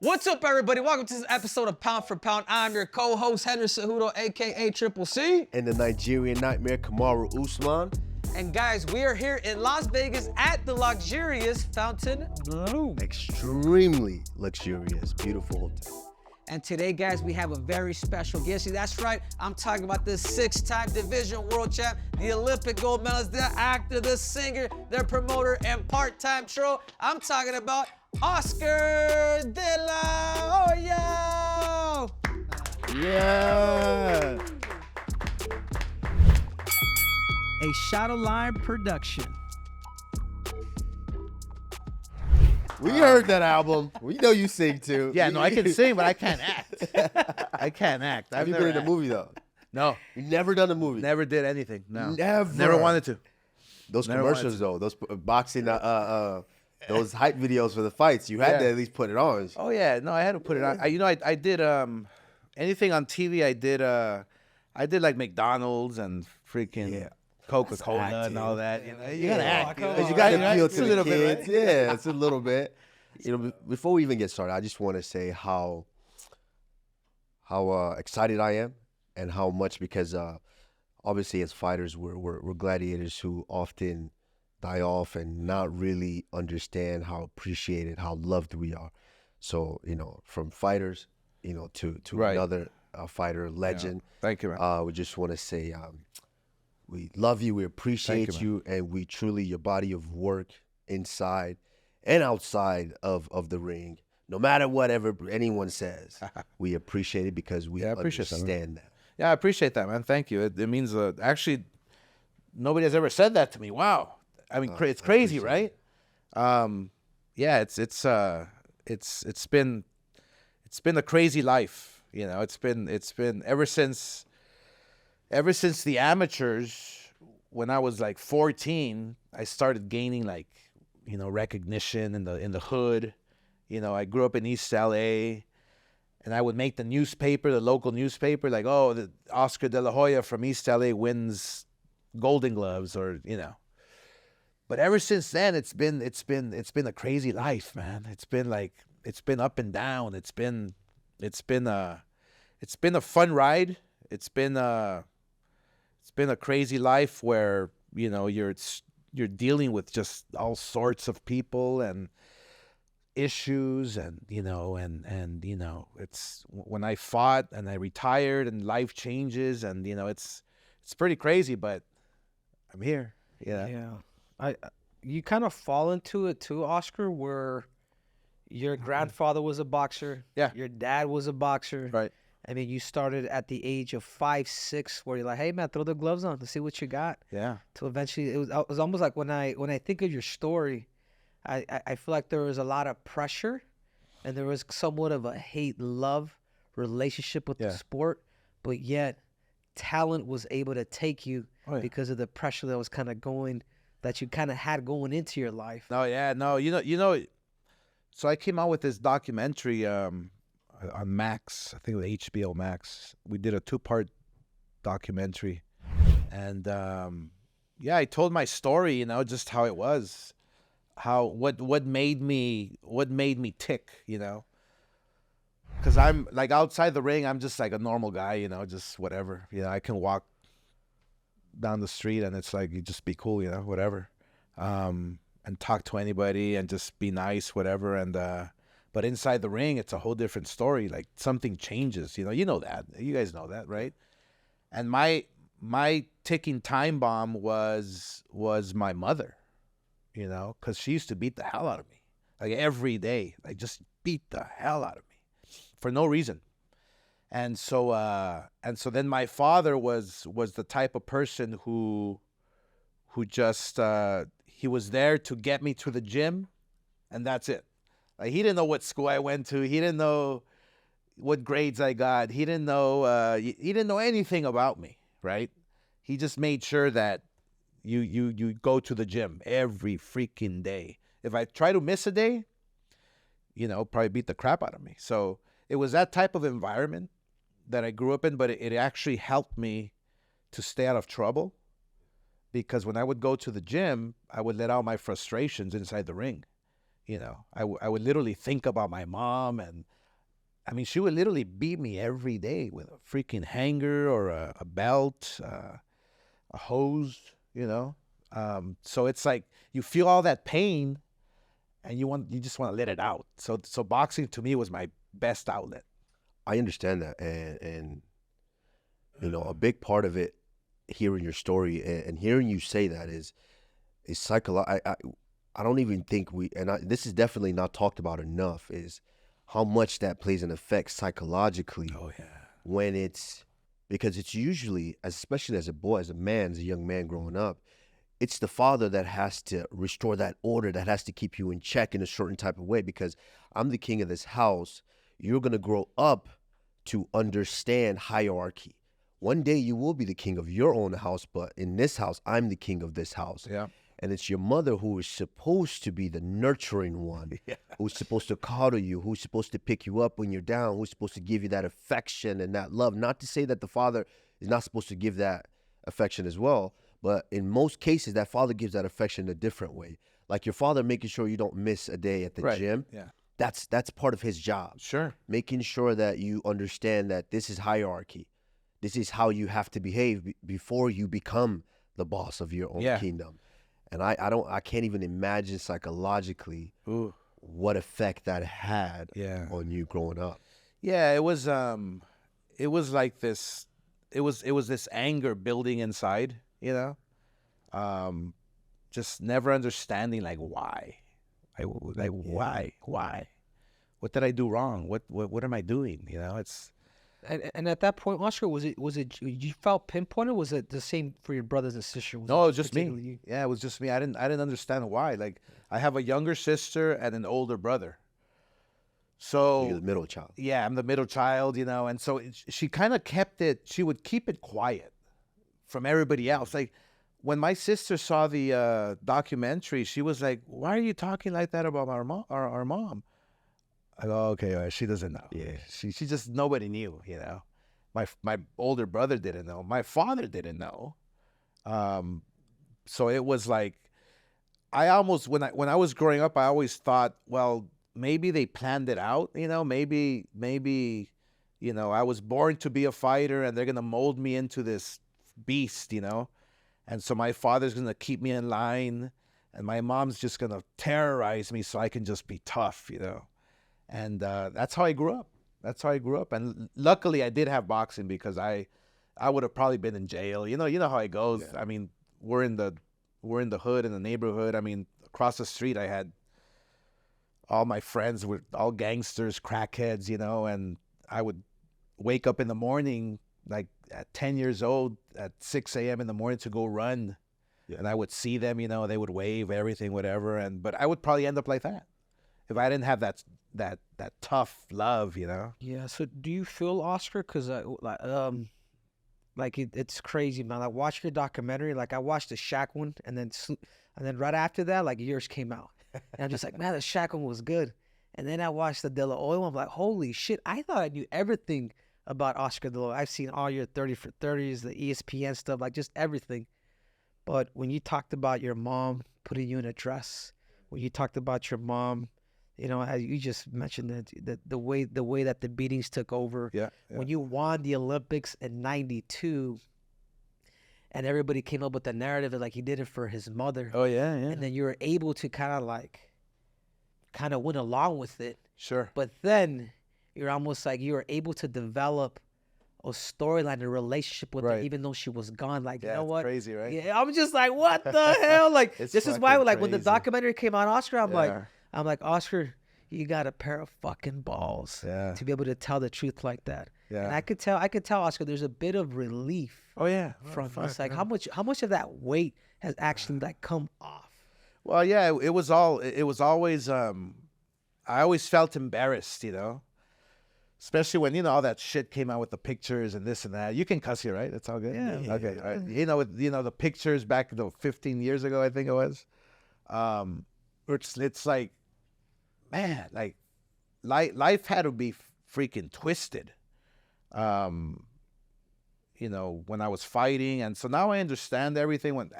What's up, everybody? Welcome to this episode of Pound for Pound. I'm your co-host, Henry Cejudo, a.k.a. Triple C. And the Nigerian nightmare, Kamaru Usman. And guys, we are here in Las Vegas at the luxurious Fontainebleau. Extremely luxurious, beautiful hotel. And today, guys, we have a very special guest. That's right, I'm talking about the 6-time division world champ, the Olympic gold medalist, the actor, the singer, the promoter, and part-time troll. I'm talking about Oscar De La Hoya. Yeah. A Shadow Line production. We heard that album. We know you sing too. Yeah, no, I can sing, but I can't act. I can't act. Have you been in a movie though? No. You never done a movie? Never did anything. No. Never wanted to. Those Never commercials though, those boxing, those hype videos for the fights, you had to at least put it on. Oh yeah, no, I had to put it on. I did anything on TV. I did like McDonald's and freaking Coca-Cola and all that. You gotta act. You got to appeal to the bit, kids. right? Yeah, it's a little bit. Before we even get started, I just want to say how excited I am and how much, because obviously as fighters we're gladiators who often die off and not really understand how appreciated, how loved we are. So from fighters to another fighter legend. Yeah. Thank you, man. We just want to say we love you, we appreciate you, and we truly, your body of work inside and outside of the ring, no matter whatever anyone says, we appreciate it because we understand that. Yeah, I appreciate that, man. Thank you. It means actually nobody has ever said that to me. Wow. I mean, it's crazy, right? Yeah, it's been a crazy life. It's been ever since the amateurs. When I was like 14, I started gaining recognition in the hood. I grew up in East LA, and I would make the local newspaper, like, oh, the Oscar De La Hoya from East LA wins Golden Gloves, or But ever since then, it's been a crazy life, man. It's been up and down. It's been a fun ride. It's been a crazy life where you're dealing with just all sorts of people and issues, and it's when I fought and I retired and life changes, and it's pretty crazy, but I'm here. Yeah. You kind of fall into it too, Oscar, where your grandfather was a boxer. Yeah. Your dad was a boxer. Right. I mean, you started at the age of 5, 6, where you're like, "Hey, man, throw the gloves on to see what you got." Yeah. To eventually, it was almost like when I think of your story, I feel like there was a lot of pressure, and there was somewhat of a hate-love relationship with the sport, but yet talent was able to take you because of the pressure that was kind of that you kind of had going into your life. No, yeah, no, so I came out with this documentary on Max, I think it was HBO Max. We did a 2-part documentary, and I told my story, just how it was, what made me tick, because I'm like outside the ring, I'm just like a normal guy, just whatever, I can walk down the street and it's like, you just be cool, whatever, and talk to anybody and just be nice, whatever, and but inside the ring, it's a whole different story. Like, something changes, you know that. You guys know that, right? And my ticking time bomb was my mother, because she used to beat the hell out of me, like every day, like just beat the hell out of me for no reason. And so then my father was the type of person who just he was there to get me to the gym, and that's it. Like, he didn't know what school I went to. He didn't know what grades I got. He didn't know anything about me, right? He just made sure that you go to the gym every freaking day. If I try to miss a day, probably beat the crap out of me. So it was that type of environment that I grew up in, but it actually helped me to stay out of trouble, because when I would go to the gym, I would let out my frustrations inside the ring. You know, I would literally think about my mom, and I mean, she would literally beat me every day with a freaking hanger or a belt, a hose, you know. So it's like you feel all that pain, and you just want to let it out. So boxing to me was my best outlet. I understand that, and you know, a big part of it, hearing your story and hearing you say that is psychological. I don't even think this is definitely not talked about enough, is how much that plays an effect psychologically. Oh yeah. When because it's usually, especially as a boy, as a young man growing up, it's the father that has to restore that order, that has to keep you in check in a certain type of way, because I'm the king of this house. You're going to grow up to understand hierarchy. One day you will be the king of your own house, but in this house, I'm the king of this house. Yeah. And it's your mother who is supposed to be the nurturing one, who's supposed to coddle you, who's supposed to pick you up when you're down, who's supposed to give you that affection and that love. Not to say that the father is not supposed to give that affection as well, but in most cases, that father gives that affection a different way. Like your father making sure you don't miss a day at the gym. Yeah. That's part of his job. Sure. Making sure that you understand that this is hierarchy. This is how you have to behave before you become the boss of your own kingdom. And I can't even imagine psychologically what effect that had on you growing up. Yeah, it was like this. It was this anger building inside, you know, just never understanding like why, why, what did I do wrong? What am I doing? You know, it's. And at that point, Oscar, was it you felt pinpointed? Was it the same for your brothers and sisters? No, it was just me. You? Yeah, it was just me. I didn't understand why. Like, I have a younger sister and an older brother. So you're the middle child. Yeah, I'm the middle child, you know, and so she kind of kept it. She would keep it quiet from everybody else. Like, when my sister saw the documentary, she was like, "Why are you talking like that about our mom?" I go, okay, she doesn't know. Yeah. She just, nobody knew, you know. My older brother didn't know. My father didn't know. So it was like, I almost, when I was growing up, I always thought, well, maybe they planned it out, you know, maybe, you know, I was born to be a fighter and they're going to mold me into this beast, you know. And so my father's going to keep me in line and my mom's just going to terrorize me so I can just be tough, you know. And that's how I grew up. And luckily I did have boxing, because I would have probably been in jail. You know how it goes. Yeah. I mean, we're in the hood, in the neighborhood. I mean, across the street I had all my friends were all gangsters, crackheads, you know, and I would wake up in the morning, like at 10 years old, at 6 a.m. in the morning to go run. Yeah. And I would see them, you know, they would wave, everything, whatever. But I would probably end up like that if I didn't have that tough love, you know. Yeah. So do you feel, Oscar? Because it's crazy, man. I watched your documentary. Like, I watched the Shaq one, and then right after that, like, yours came out, and I'm just like, man, the Shaq one was good. And then I watched the De La Hoya one. I'm like, holy shit! I thought I knew everything about Oscar De La Hoya. I've seen all your 30 for 30s, the ESPN stuff, like just everything. But when you talked about your mom putting you in a dress, when you talked about your mom, you know, as you just mentioned, that the way that the beatings took over. Yeah. When you won the Olympics in '92, and everybody came up with the narrative that, like, he did it for his mother. Oh yeah. And then you were able to kind of went along with it. Sure. But then you're almost like you were able to develop a storyline, a relationship with her, even though she was gone. Like, you know what? Crazy, right? Yeah, I'm just like, what the hell? Like, this is why, like, when the crazy. Documentary came on, Oscar, I'm like, Oscar, you got a pair of fucking balls to be able to tell the truth like that. Yeah. And I could tell, Oscar, there's a bit of relief. Oh yeah. From it's like, how much of that weight has actually like come off? Well, yeah, it was always, I always felt embarrassed, you know, especially when, you know, all that shit came out with the pictures and this and that. You can cuss here, right? It's all good. Yeah. Okay. All right. You know, the pictures back 15 years ago, I think it was. It's like, man, like life had to be freaking twisted. You know, when I was fighting, and so now I understand everything.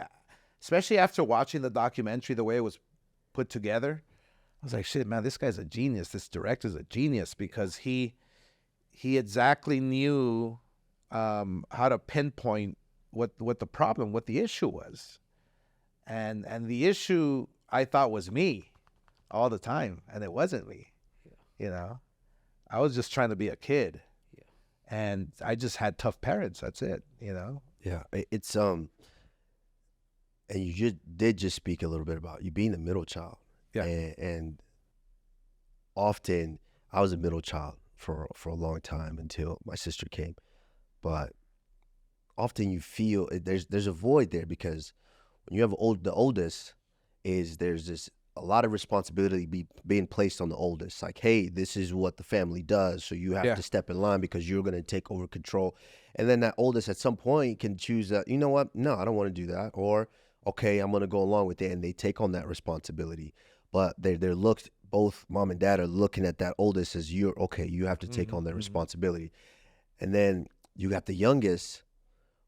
Especially after watching the documentary, the way it was put together, was like, shit, man, this guy's a genius. This director's a genius, because he exactly knew how to pinpoint what the problem, what the issue was. And the issue, I thought, was me all the time, and it wasn't me. You know, I was just trying to be a kid, and I just had tough parents. That's it. You know. Yeah, it's and you did just speak a little bit about you being the middle child. Yeah. And often I was a middle child for a long time until my sister came, but often you feel there's a void there, because when you have the oldest, there's this a lot of responsibility being placed on the oldest. Like, hey, this is what the family does, so you have to step in line because you're going to take over control. And then that oldest at some point can choose that, you know what, no, I don't want to do that, or okay, I'm going to go along with it, and they take on that responsibility. But they're looked, both mom and dad are looking at that oldest as you have to take on that responsibility. And then you got the youngest,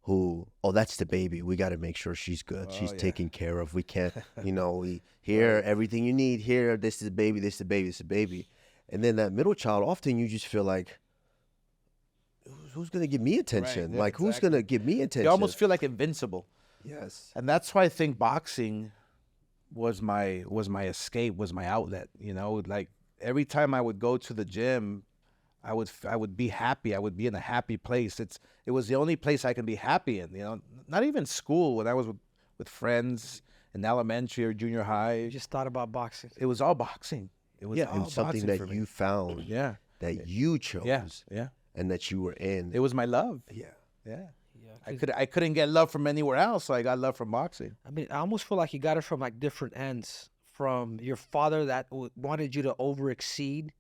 who, that's the baby. We got to make sure she's good. She's taken care of. We can't, we here, everything you need here. This is the baby, this is the baby, this is the baby. And then that middle child, often you just feel like, who's going to give me attention? Right, yeah, who's going to give me attention? You almost feel like invincible. Yes. And that's why I think boxing was my escape, was my outlet. Like every time I would go to the gym, I would be happy. I would be in a happy place. It was the only place I can be happy in. Not even school. When I was with friends in elementary or junior high, You just thought about boxing. it was all boxing. It was all it was something boxing for that me. you found, Yeah, that you chose, yeah. and that you were in. It was my love. Yeah. Yeah. Yeah, I couldn't get love from anywhere else, so I got love from boxing. I mean, I almost feel like you got it from like different ends. From your father that wanted you to over-exceed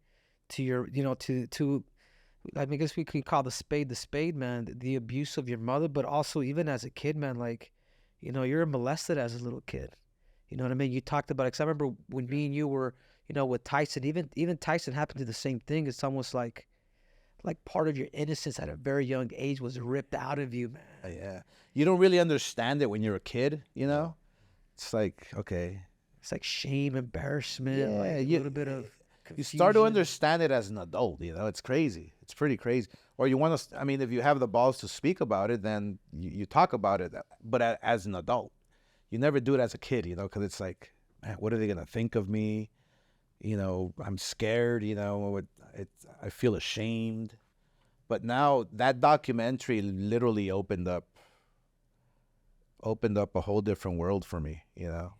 to your, to I mean, I guess we could call the spade, man. The abuse of your mother, but also even as a kid, man, like, you're molested as a little kid. You know what I mean? You talked about it, 'cause I remember when me and you were, with Tyson, even Tyson happened to the same thing. It's almost like part of your innocence at a very young age was ripped out of you, man. Yeah. You don't really understand it when you're a kid, It's like, okay. It's like shame, embarrassment, Yeah, like a little bit of You start to confusion. understand it as an adult, It's crazy. It's pretty crazy. Or you want to, I mean, if you have the balls to speak about it, then you talk about it, but as an adult. You never do it as a kid, because it's like, man, what are they going to think of me? I'm scared, I feel ashamed. But now that documentary literally opened up a whole different world for me, Yeah.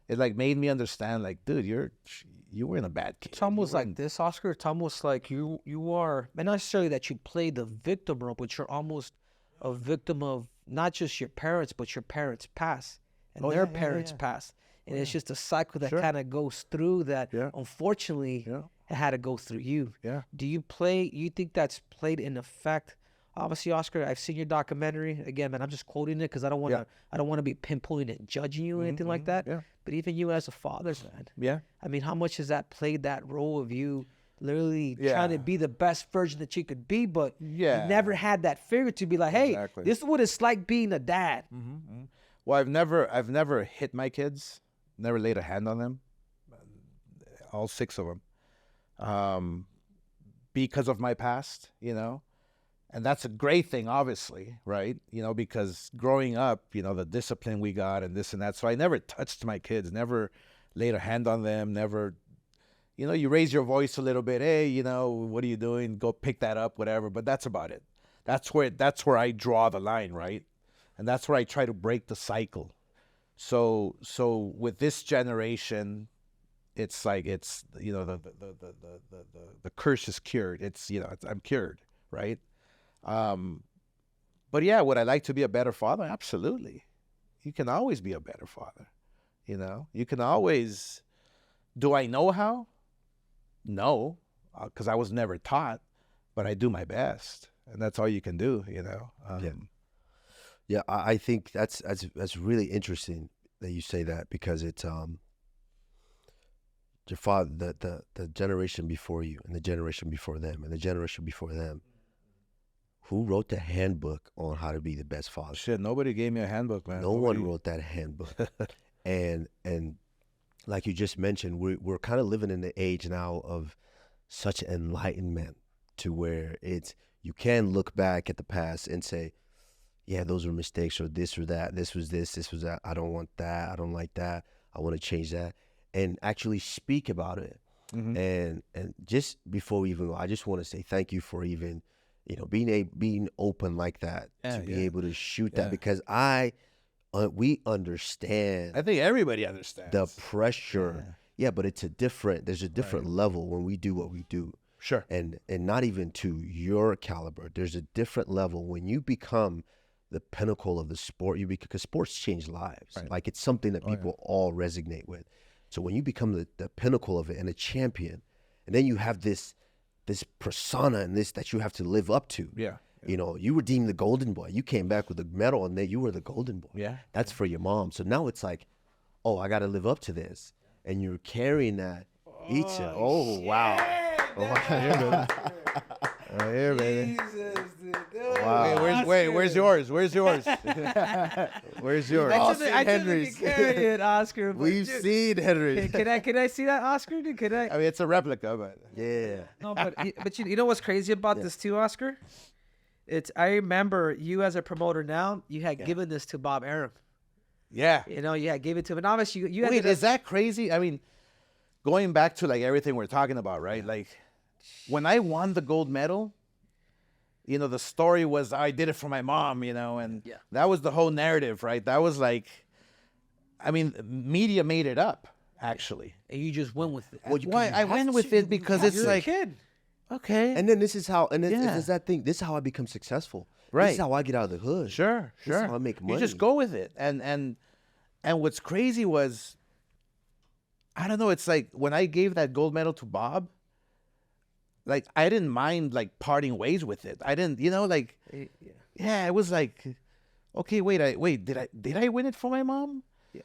It like made me understand, like, dude, you were in a bad kid. It's almost like this, Oscar. It's almost like you are, not necessarily that you play the victim role, but you're almost a victim of not just your parents, but your parents' past and their parents' past. And it's just a cycle that kind of goes through that. Yeah. Unfortunately, it had to go through you. Yeah. Do you think that's played an effect? Obviously, Oscar, I've seen your documentary. Again, man, I'm just quoting it because I don't want to be pinpointing and judging you or anything like that. Yeah. But even you as a father, man. Yeah. I mean, how much has that played that role of you literally trying to be the best version that you could be, but you never had that figure to be like, hey, this is what it's like being a dad. Well, I've never hit my kids, never laid a hand on them, all 6 of them, because of my past, And that's a great thing, obviously, right? Because growing up, the discipline we got and this and that. So I never touched my kids, never laid a hand on them, never, you raise your voice a little bit. Hey, what are you doing? Go pick that up, whatever. But that's about it. That's where I draw the line, right? And that's where I try to break the cycle. So with this generation, it's like the curse is cured. I'm cured, right? But yeah, would I like to be a better father? Absolutely. You can always be a better father. You can always. Do I know how? No, because I was never taught, but I do my best, and that's all you can do. Yeah, I think that's really interesting that you say that, because it's your father, the generation before you, and the generation before them, and the generation before them. Who wrote the handbook on how to be the best father? Shit, nobody gave me a handbook, man. No one wrote that handbook. and like you just mentioned, we're kind of living in the age now of such enlightenment to where you can look back at the past and say, yeah, those were mistakes, or this or that, this was that, I don't want that, I don't like that, I want to change that, and actually speak about it. And just before we even go, I just want to say thank you for even, being open like that, to be able to shoot that, because we understand. I think everybody understands the pressure. Yeah, but there's a different level when we do what we do. Sure. And not even to your caliber. There's a different level when you become the pinnacle of the sport. Because sports change lives. Right. Like, it's something that people all resonate with. So when you become the pinnacle of it and a champion, and then you have this persona and this that you have to live up to. Yeah. You were deemed the golden boy. You came back with a medal, and then you were the golden boy. Yeah. That's for your mom. So now it's like, oh, I got to live up to this. And you're carrying that each. Oh, wow. Here, baby. Jesus, dude. Wow. Where's yours? Where's yours? Where's yours? I took carry it, Oscar. We've seen Henry. Can I see that, Oscar? Can I? I mean, it's a replica, but Yeah. No, but you know what's crazy about this too, Oscar? I remember you as a promoter now, you had given this to Bob Arum. yeah. You had gave it to him. And obviously, you Wait, is that crazy? I mean, going back to like everything we're talking about, right? Like, when I won the gold medal, the story was I did it for my mom, and that was the whole narrative, right? That was like, I mean, media made it up, actually. And you just went with it. Why I went with it because it's You're like, a kid. okay, And then this is how, and it's that thing. This is how I become successful. Right. This is how I get out of the hood. sure. This is how I make money. You just go with it, and what's crazy was, I don't know. It's like when I gave that gold medal to Bob, like, I didn't mind like parting ways with it. I didn't, like, it was like, okay, did I win it for my mom? Yeah.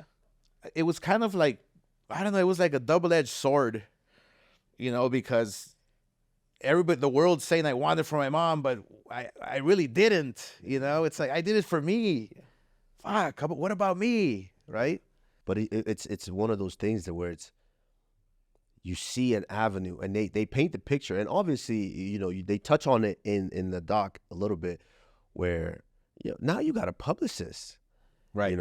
It was kind of like, I don't know. It was like a double-edged sword, because the world's saying I won it for my mom, but I really didn't. It's like I did it for me. Fuck, what about me, right? But it's one of those things that where you see an avenue, and they paint the picture, and obviously they touch on it in the doc a little bit, where now you got a publicist, right?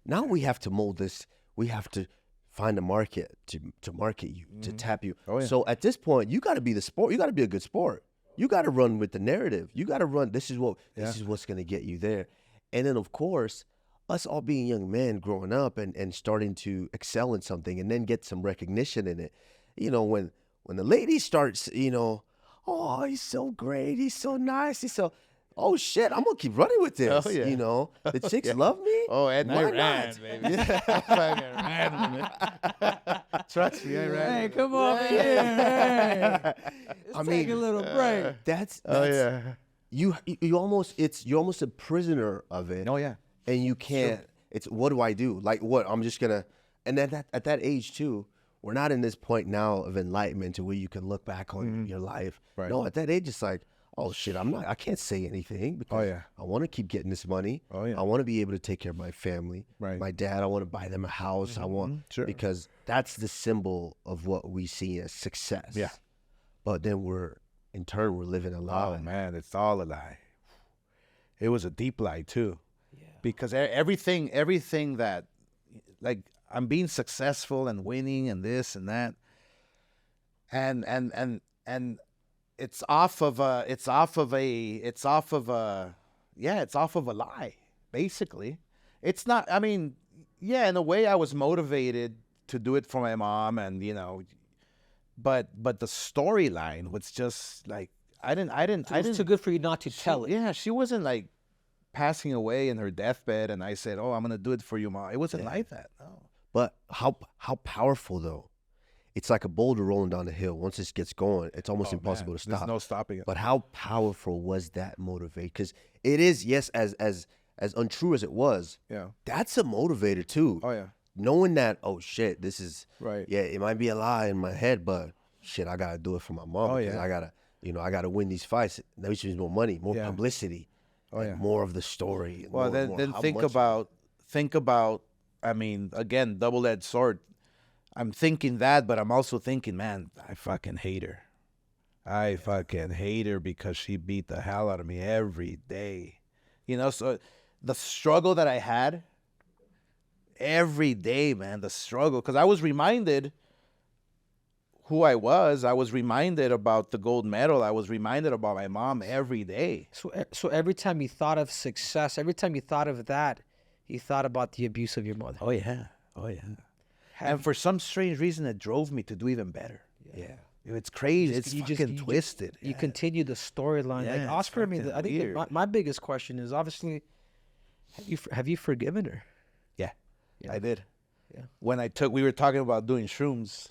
Now we have to mold this. We have to find a market to market you, to tap you. Oh, yeah. So at this point, you got to be the sport. You got to be a good sport. You got to run with the narrative. You got to run. This is what's going to get you there. And then, of course, us all being young men growing up and starting to excel in something and then get some recognition in it. When the lady starts, oh, he's so great. He's so nice. He's so, oh, shit, I'm going to keep running with this. Oh, yeah. The chicks love me. Oh, and Why I ran, baby. I fucking ran. Trust me, I ran. Hey, come over here. Hey. Let's take a little break. That's yeah. You almost you're almost a prisoner of it. Oh, yeah. And you can't. Sure. It's what do I do? Like what? I'm just gonna. And then at that age too, we're not in this point now of enlightenment to where you can look back on your life. Right. No, at that age it's like, oh shit, I can't say anything because I want to keep getting this money. Oh yeah. I want to be able to take care of my family. Right. My dad, I want to buy them a house. I want because that's the symbol of what we see as success. Yeah. But then we're living a lie. Oh man, it's all a lie. It was a deep lie too. Yeah. Because everything that, like, I'm being successful and winning and this and that, and it's off of a lie, basically. It's not, I mean, yeah, in a way I was motivated to do it for my mom and, but the storyline was just like, it was too good for you not to tell it. Yeah, she wasn't like passing away in her deathbed and I said, oh, I'm going to do it for you, Mom. It wasn't like that, no. But how powerful, though. It's like a boulder rolling down the hill. Once it gets going, it's almost impossible to stop. There's no stopping it. But how powerful was that motivate? Because it is, yes, as untrue as it was, that's a motivator too. Oh, yeah. Knowing that, oh, shit, this is, right. Yeah, it might be a lie in my head, but shit, I got to do it for my mom. Oh, yeah. I got to win these fights. That means more money, more publicity, more of the story. Well, then think about, I mean, again, double-edged sword. I'm thinking that, but I'm also thinking, man, I fucking hate her. I fucking hate her because she beat the hell out of me every day. You know, so the struggle that I had every day, man, the struggle, because I was reminded who I was. I was reminded about the gold medal. I was reminded about my mom every day. So every time you thought of success, every time you thought of that, you thought about the abuse of your mother. Oh, yeah. Oh, yeah. And for some strange reason, it drove me to do even better. Yeah. It's crazy. It's fucking twisted. You continue the storyline. Yeah, like Oscar, I mean, I think weird. my biggest question is obviously, have you forgiven her? Yeah, Yeah. I did. Yeah. When we were talking about doing shrooms.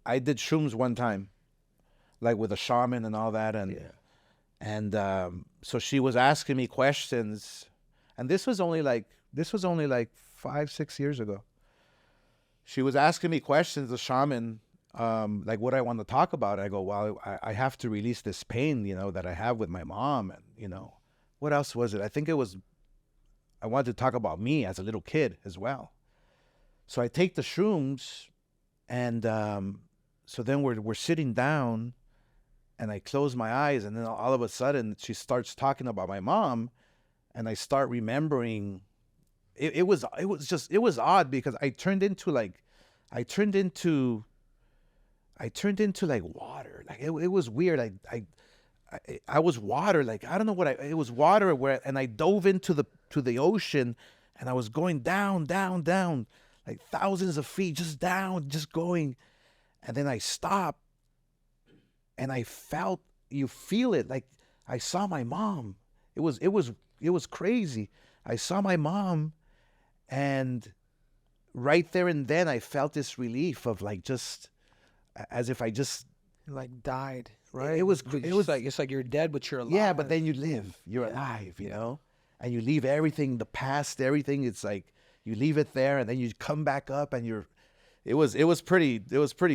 I did shrooms one time, like with a shaman and all that, and so she was asking me questions, and this was only like 5-6 years ago. She was asking me questions, the shaman, like what I want to talk about. I go, well, I have to release this pain, you know, that I have with my mom, and you know, what else was it? I think it was, I wanted to talk about me as a little kid as well. So I take the shrooms, and so then we're sitting down, and I close my eyes, and then all of a sudden she starts talking about my mom, and I start remembering. It was odd because I turned into like water. Like it was weird. I was water. Like I don't know it was water and I dove into the ocean, and I was going down, like thousands of feet, just down, just going. And then I stopped, and you feel it. Like I saw my mom. It was crazy. I saw my mom, and right there and then I felt this relief of like just as if I just Like died, right? It was like it's like you're dead, but you're alive. yeah, but then you live. You're alive, you know, and you leave everything, the past, everything. It's like you leave it there, and then you come back up, and it was pretty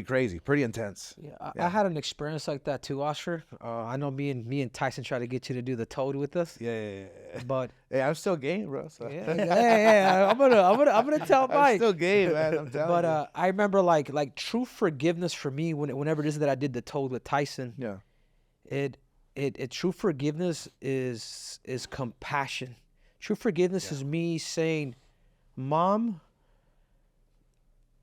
crazy, pretty intense. Yeah, I had an experience like that too, Oscar. I know me and Tyson tried to get you to do the toad with us. Yeah. But Hey, I'm still game, bro. So. yeah, I'm gonna tell I'm Mike. still game, man. I'm telling you. But I remember like true forgiveness for me whenever it is that I did the toad with Tyson. Yeah. It true forgiveness is compassion. True forgiveness is me saying, Mom,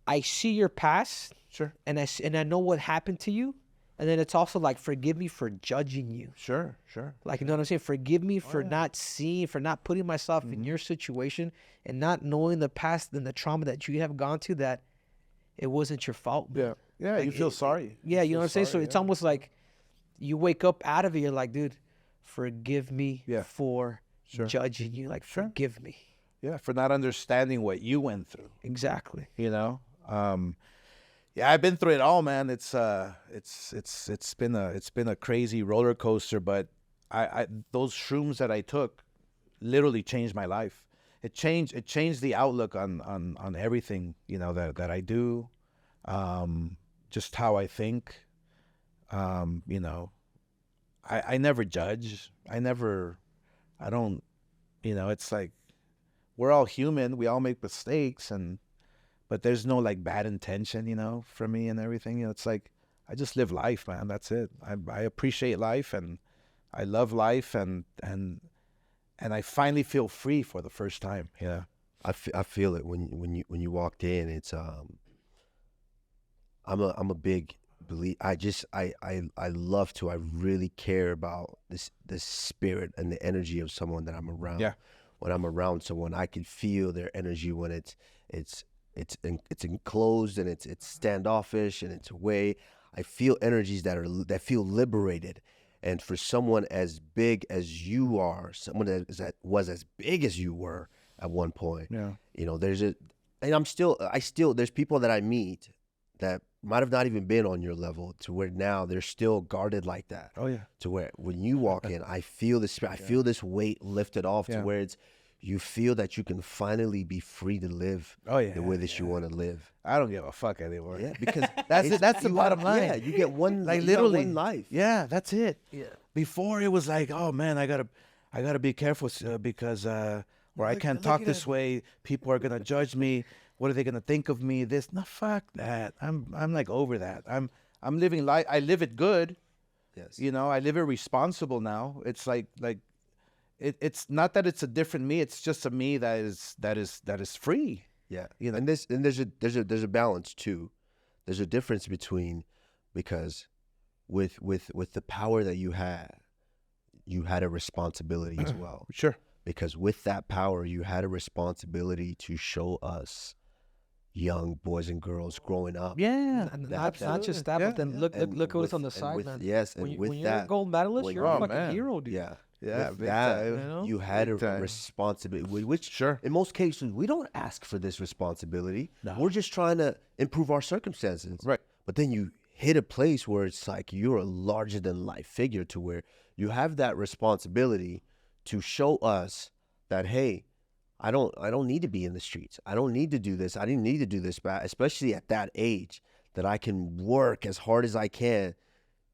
I see your past, Sure. and I know what happened to you, and then it's also like forgive me for judging you. Sure. Like, you know what I'm saying? Forgive me for not seeing, for not putting myself in your situation, and not knowing the past and the trauma that you have gone to, that it wasn't your fault. Yeah. Yeah. Like, You feel sorry. Yeah, you know what I'm saying? So sorry, it's yeah. almost like you wake up out of it, you're like, dude, forgive me for judging you. Like, forgive me. Yeah, for not understanding what you went through. Exactly. You know. Yeah, I've been through it all, man. It's been a crazy roller coaster, but I those shrooms that I took literally changed my life. It changed the outlook on everything, you know, that I do, just how I think. You know, I never judge. I don't, you know, it's like we're all human. We all make mistakes, but there's no like bad intention, you know, for me and everything. You know, it's like I just live life, man. That's it. I appreciate life, and I love life, and I finally feel free for the first time. Yeah, I feel it when you walked in. It's I'm a big believer. I love to. I really care about the spirit and the energy of someone that I'm around. Yeah. When I'm around someone, I can feel their energy when it's enclosed and it's standoffish and it's away. I feel energies that feel liberated. And for someone as big as you are, someone that was as big as you were at one point, you know, there's people that I meet that might have not even been on your level, to where now they're still guarded like that. Oh yeah. To where when you walk in, I feel this. I feel this weight lifted off. To where you feel that you can finally be free to live. The way that you want to live. I don't give a fuck anymore. Yeah, because that's it. That's the bottom line. Yeah, you get one, like you literally got one life. Yeah, that's it. Yeah. Before it was like, oh man, I gotta be careful because or I can't talk this way. People are gonna judge me. what are they gonna think of me? This, no, fuck that. I'm like over that. I'm living life. I live it good. Yes. You know, I live it responsible now. It's like it's not that it's a different me. It's just a me that is free. Yeah. You know? And there's a balance too. There's a difference between, because with the power that you had a responsibility as well. Sure. Because with that power, you had a responsibility to show us young boys and girls growing up. Yeah. And not just that, but then look at what's on the side, man. Yes, and when with you're that, a gold medalist, you're a fucking hero, dude. Yeah. Yeah, With big that, time. You know? you had Big a time. responsibility, which Sure. in most cases, we don't ask for this responsibility. No. We're just trying to improve our circumstances. Right. But then you hit a place where it's like you're a larger than life figure, to where you have that responsibility to show us that, hey, I don't need to be in the streets. I don't need to do this. I didn't need to do this, but especially at that age, that I can work as hard as I can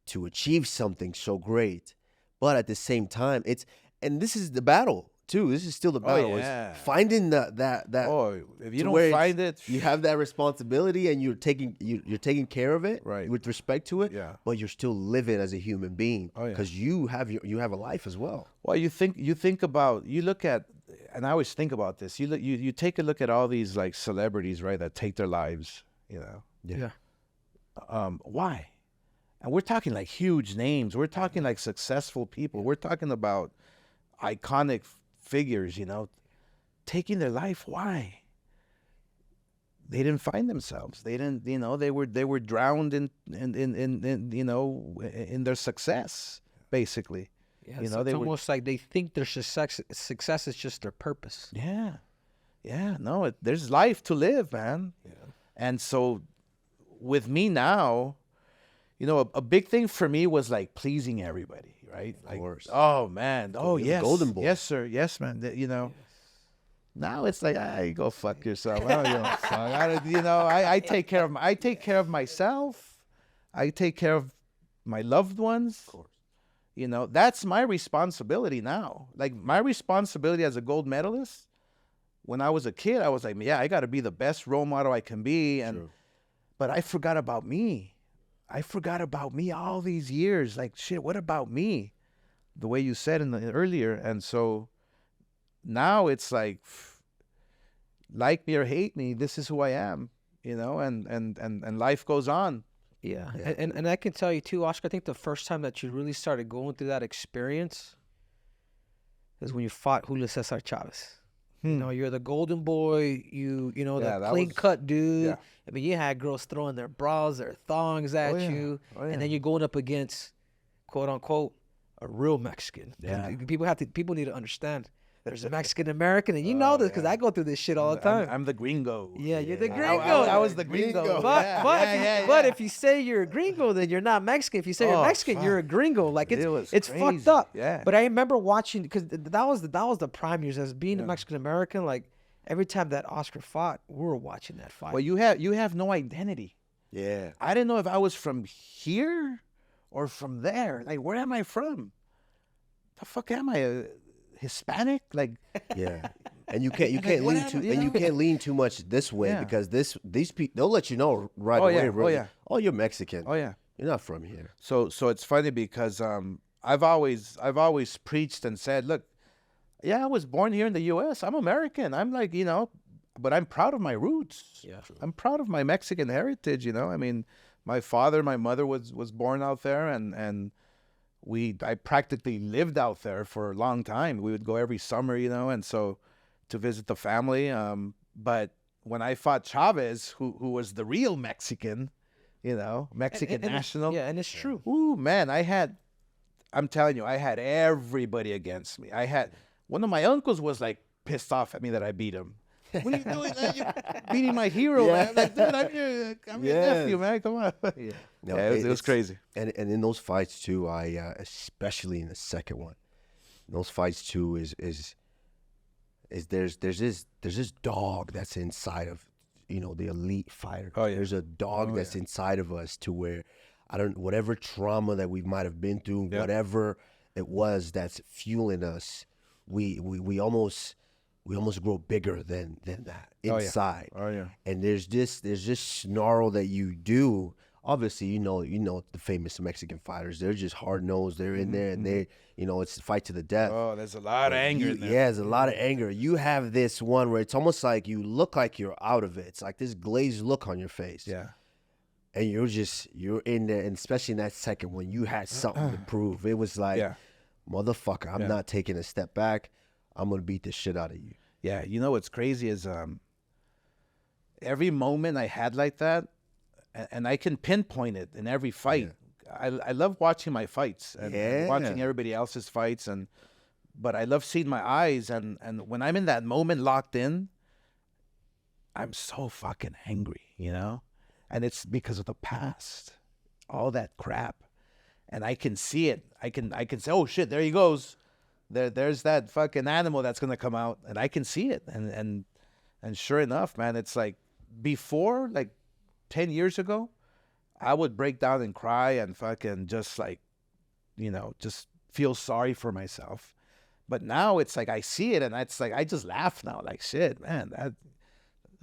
to achieve something so great. But at the same time, and this is the battle too. This is still the battle. yeah. Is finding that Oh, if you to don't where find it, you have that responsibility and you're taking care of it, Right. with respect to it. Yeah. But you're still living as a human being. Oh, yeah. Because you have a life as well. well, you look at, and I always think about this. You take a look at all these like celebrities, right, that take their lives. You know, Yeah. why? And we're talking like huge names. We're talking like successful people. We're talking about iconic figures, you know, taking their life. Why? They didn't find themselves. They didn't, you know, they were drowned in you know, in their success, basically. Yeah, You it's, know, it's they were- almost like they think their success is just their purpose. Yeah. Yeah. No, there's life to live, man. Yeah. And so with me now, you know, a big thing for me was like pleasing everybody, right? Like, course. oh man. Oh, You're the yes. golden boy. Yes, sir. Yes, man. You know, now it's like, you go fuck yourself. I don't give a fuck. You know, I take care of myself. I take care of my loved ones. Of course. You know, that's my responsibility now. Like my responsibility as a gold medalist, when I was a kid, I was like, yeah, I got to be the best role model I can be. And, True. but I forgot about me. I forgot about me all these years. Like, shit, what about me? The way you said earlier. And so now it's like me or hate me, this is who I am, you know, and life goes on. Yeah. And I can tell you too, Oscar, I think the first time that you really started going through that experience is when you fought Julio Cesar Chavez. You know, you're the golden boy, you know, Yeah, the that clean was- cut dude. yeah. I mean, you had girls throwing their bras, their thongs at yeah. you. Oh, yeah. And then you're going up against, quote unquote, a real Mexican. Yeah. People need to understand. There's a Mexican American, and you know this because I go through this shit all the time. I'm the gringo. Yeah, you're the I- gringo. I was the gringo. But Yeah. but if you say you're a gringo, then you're not Mexican. If you say you're Oh, Mexican, fuck. you're a gringo. Like It was it's fucked crazy. up. Yeah. But I remember watching because that was the prime years as being a Mexican American. Like every time that Oscar fought, we were watching that fight. Well, you have no identity. Yeah. I didn't know if I was from here or from there. Like, where am I from? The fuck am I? Hispanic? Like, Yeah. And you can't Like, lean whatever, too you and you know? can't lean too much this way, Yeah. because these people, they'll let you know right Oh, away. yeah. Oh, Really. yeah. Oh, you're Mexican. oh yeah. You're not from here. So it's funny because I've always preached and said, look, yeah, I was born here in the U.S. I'm American. I'm like, you know, but I'm proud of my roots. Yeah. I'm proud of my Mexican heritage. You know, I mean, my mother was born out there, and I practically lived out there for a long time. We would go every summer, you know, and so to visit the family. But when I fought Chavez, who was the real Mexican, you know, Mexican And national. yeah, and it's true. Ooh, man, I'm telling you, I had everybody against me. I had one of my uncles was like pissed off at me that I beat him. What are you doing? Man? You're beating my hero, man. I'm like, dude, I'm your Yes. nephew, man. Come on. Yeah, No, it was it's- crazy. And in those fights too, I especially in the second one, in those fights too is there's this dog that's inside of, you know, the elite fighter. Oh, yeah. There's a dog that's inside of us, to where whatever trauma that we might have been through, Yeah. whatever it was that's fueling us, we almost we almost grow bigger than that inside. Oh yeah. And there's this snarl that you do. Obviously, you know the famous Mexican fighters. They're just hard nosed. They're in there and they, it's a fight to the death. Oh, there's a lot of anger in there. Yeah, there's a lot of anger. You have this one where it's almost like you look like you're out of it. It's like this glazed look on your face. Yeah. And you're in there, and especially in that second when you had something to prove. It was like, motherfucker, I'm not taking a step back. I'm gonna beat the shit out of you. Yeah, you know what's crazy is every moment I had like that, and I can pinpoint it in every fight. Yeah. I love watching my fights and watching everybody else's fights, but I love seeing my eyes, and when I'm in that moment locked in, I'm so fucking angry, and it's because of the past, all that crap, and I can see it. I can say, oh shit, there he goes. There's that fucking animal that's gonna come out, and I can see it, and sure enough, man, it's like before, like 10 years ago, I would break down and cry and fucking just like, just feel sorry for myself. But now it's like I see it, and it's like I just laugh now, like shit, man, that's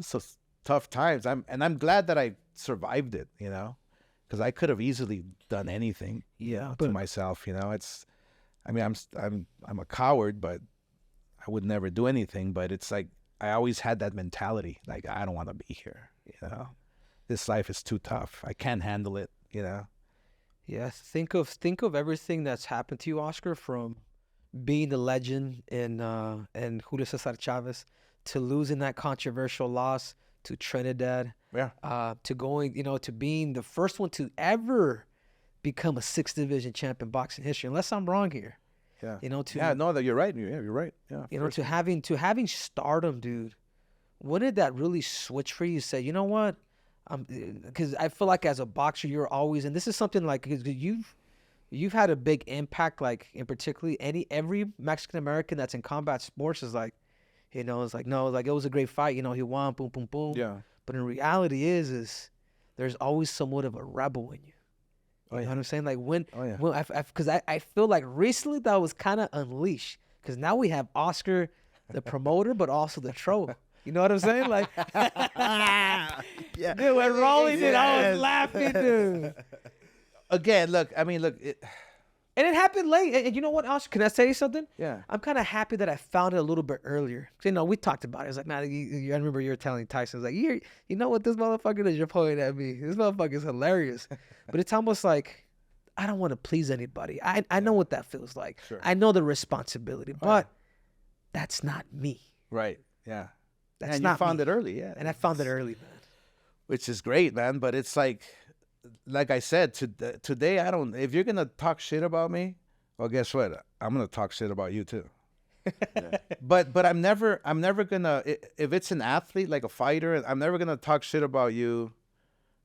so tough times. I'm glad that I survived it, because I could have easily done anything, to myself, It's. I mean, I'm a coward, but I would never do anything. But it's like I always had that mentality, like I don't want to be here. This life is too tough. I can't handle it. Yeah. Think of everything that's happened to you, Oscar, from being the legend in Julio Cesar Chavez to losing that controversial loss to Trinidad. Yeah. To going, to being the first one to ever become a 6th division champ in boxing history, unless I'm wrong here. Yeah. That you're right. Yeah, you're right. Yeah. To having stardom, dude. When did that really switch for you? You say, you know what? Because I feel like as a boxer, you're always, and this is something like you've had a big impact, like in particularly every Mexican American that's in combat sports is like, it's like, no, like it was a great fight. He won, boom, boom, boom. Yeah. But in reality is there's always somewhat of a rebel in you. You know what I'm saying? Like because I feel like recently that was kind of unleashed, because now we have Oscar, the promoter, but also the troll. You know what I'm saying? Like, dude, when Rolly did, I was laughing, dude. Again, look. And it happened late. And you know what, Oscar? Can I tell you something? Yeah. I'm kind of happy that I found it a little bit earlier. We talked about it. It's like, man, I remember you were telling Tyson, like, you know what this motherfucker is? You're pointing at me. This motherfucker is hilarious. But it's almost like, I don't want to please anybody. I know what that feels like. Sure. I know the responsibility, but that's not me. Right. Yeah. That's not you found me. it early. Yeah. And I found it early, man. Which is great, man. But it's like I said, today, if you're going to talk shit about me, well, guess what? I'm going to talk shit about you too. But I'm never going to, if it's an athlete, like a fighter, I'm never going to talk shit about you,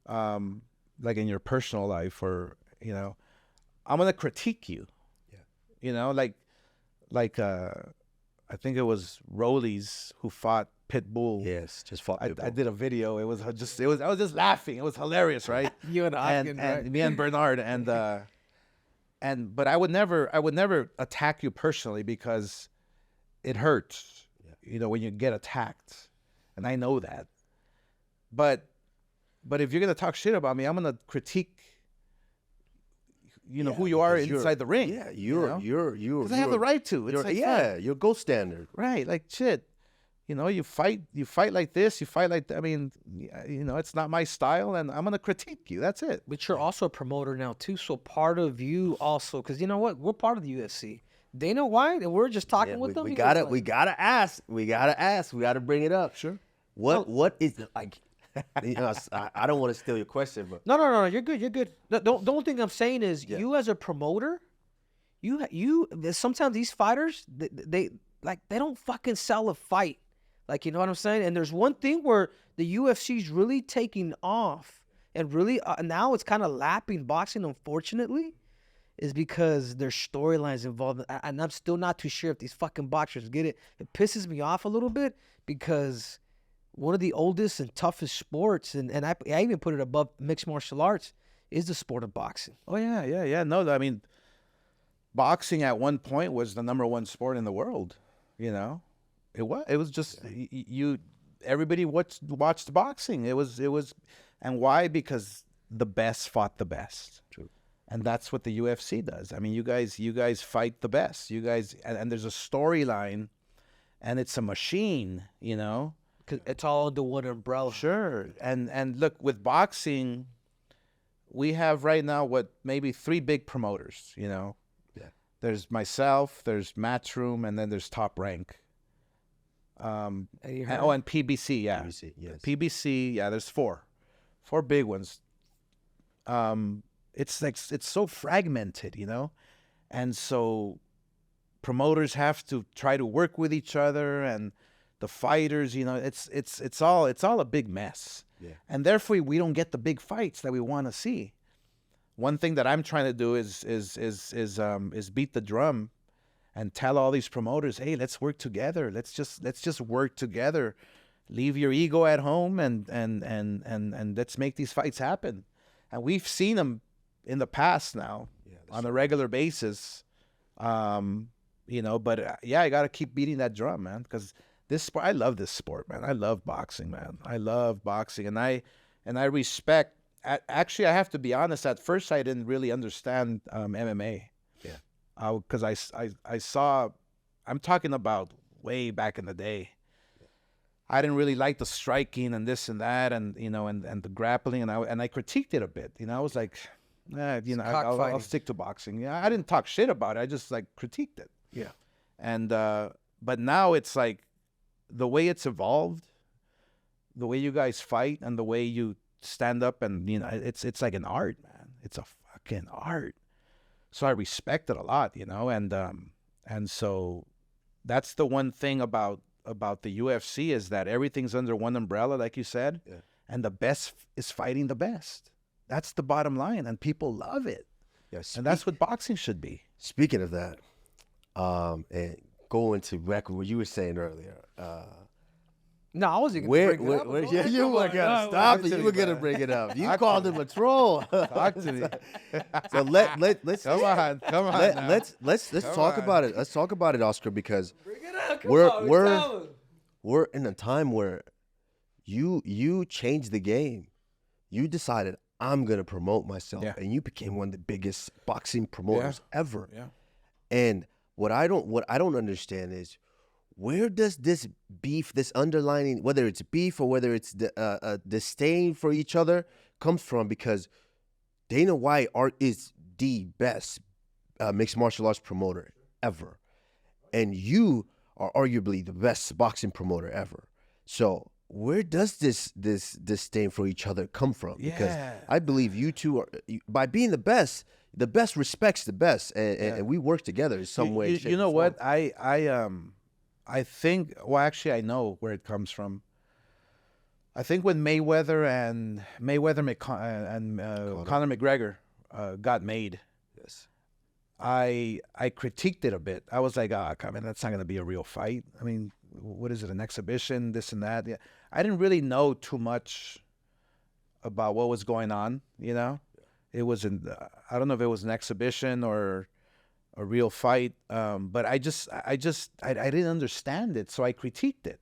like in your personal life, or, I'm going to critique you. Yeah. Like I think it was Rollies who fought Pitbull. Yes, just fought Pitbull. I did a video. I was just laughing. It was hilarious, right? You and Oscar, and me and Bernard, but I would never attack you personally, because it hurts, when you get attacked, and I know that. But if you're gonna talk shit about me, I'm gonna critique, who you are inside the ring. Yeah, you're. Because I have the right to. It's like, you're gold standard. Right, like shit. You fight like this, you fight like that. I mean, it's not my style, and I'm gonna critique you. That's it. But you're also a promoter now too, so part of you also, because you know what, we're part of the UFC. Dana White, and we're just talking with them. We gotta ask. We gotta bring it up. Sure. What is the, like? I don't want to steal your question, but no, you're good. The only thing I'm saying is, you as a promoter, you sometimes these fighters they don't fucking sell a fight. Like, you know what I'm saying? And there's one thing where the UFC's really taking off, and really now it's kind of lapping boxing, unfortunately, is because there's storylines involved. And I'm still not too sure if these fucking boxers get it. It pisses me off a little bit, because one of the oldest and toughest sports, and I even put it above mixed martial arts, is the sport of boxing. Oh, yeah. No, I mean, boxing at one point was the #1 sport in the world, It was just everybody watched boxing. It was, and why? Because the best fought the best. True. And that's what the UFC does. I mean, you guys fight the best. You guys, and there's a storyline, and it's a machine, you know. 'Cause it's all under one umbrella. Sure. And look, with boxing, we have right now maybe 3 big promoters, you know. Yeah. There's myself, there's Matchroom, and then there's Top Rank. And PBC, yeah. PBC, yes. PBC, yeah, there's 4 big ones. It's so fragmented, you know, and so promoters have to try to work with each other, and the fighters, you know, it's all a big mess. Yeah. And therefore we don't get the big fights that we want to see. One thing that I'm trying to do is beat the drum and tell all these promoters, hey, let's work together. Let's just work together. Leave your ego at home and let's make these fights happen. And we've seen them in the past now on a regular basis, you know. But I got to keep beating that drum, man, because this sport, I love this sport, man. I love boxing, man. I love boxing, and I respect. Actually, I have to be honest. At first, I didn't really understand MMA. Yeah, because I saw. I'm talking about way back in the day. I didn't really like the striking and this and that, and you know, and the grappling, and I critiqued it a bit. You know, I was like, you know, I'll stick to boxing. Yeah, I didn't talk shit about it. I just like critiqued it. Yeah. And but now it's like the way it's evolved, the way you guys fight, and the way you stand up, and you know, it's like an art, man. It's a fucking art. So I respect it a lot, you know, and so that's the one thing about the UFC is that everything's under one umbrella, like you said, and the best is fighting the best. That's the bottom line, and people love it. Yes, and that's what boxing should be. Speaking of that, and going to back what you were saying earlier. No, I wasn't going to bring it up. Yeah, you were gonna stop it. You were gonna bring it up. You called him a troll. Talk to me. So let's come on. Let's talk about it. Let's talk about it, Oscar, because Bring it up. Come on, we're in a time where you changed the game. You decided I'm gonna promote myself, and you became one of the biggest boxing promoters ever. Yeah. And what I don't understand is, where does this beef, this underlining, whether it's beef or whether it's the disdain for each other, comes from? Because Dana White is the best mixed martial arts promoter ever, and you are arguably the best boxing promoter ever. So where does this disdain for each other come from? Because I believe you two are, by being the best respects the best, and we work together in some way. You know what? I think, well, actually, I know where it comes from. I think when Mayweather and Conor McGregor got made, I critiqued it a bit. I was like, I mean, that's not going to be a real fight. I mean, what is it, an exhibition, this and that? Yeah. I didn't really know too much about what was going on, you know? It was I don't know if it was an exhibition or a real fight, but I didn't understand it, so I critiqued it.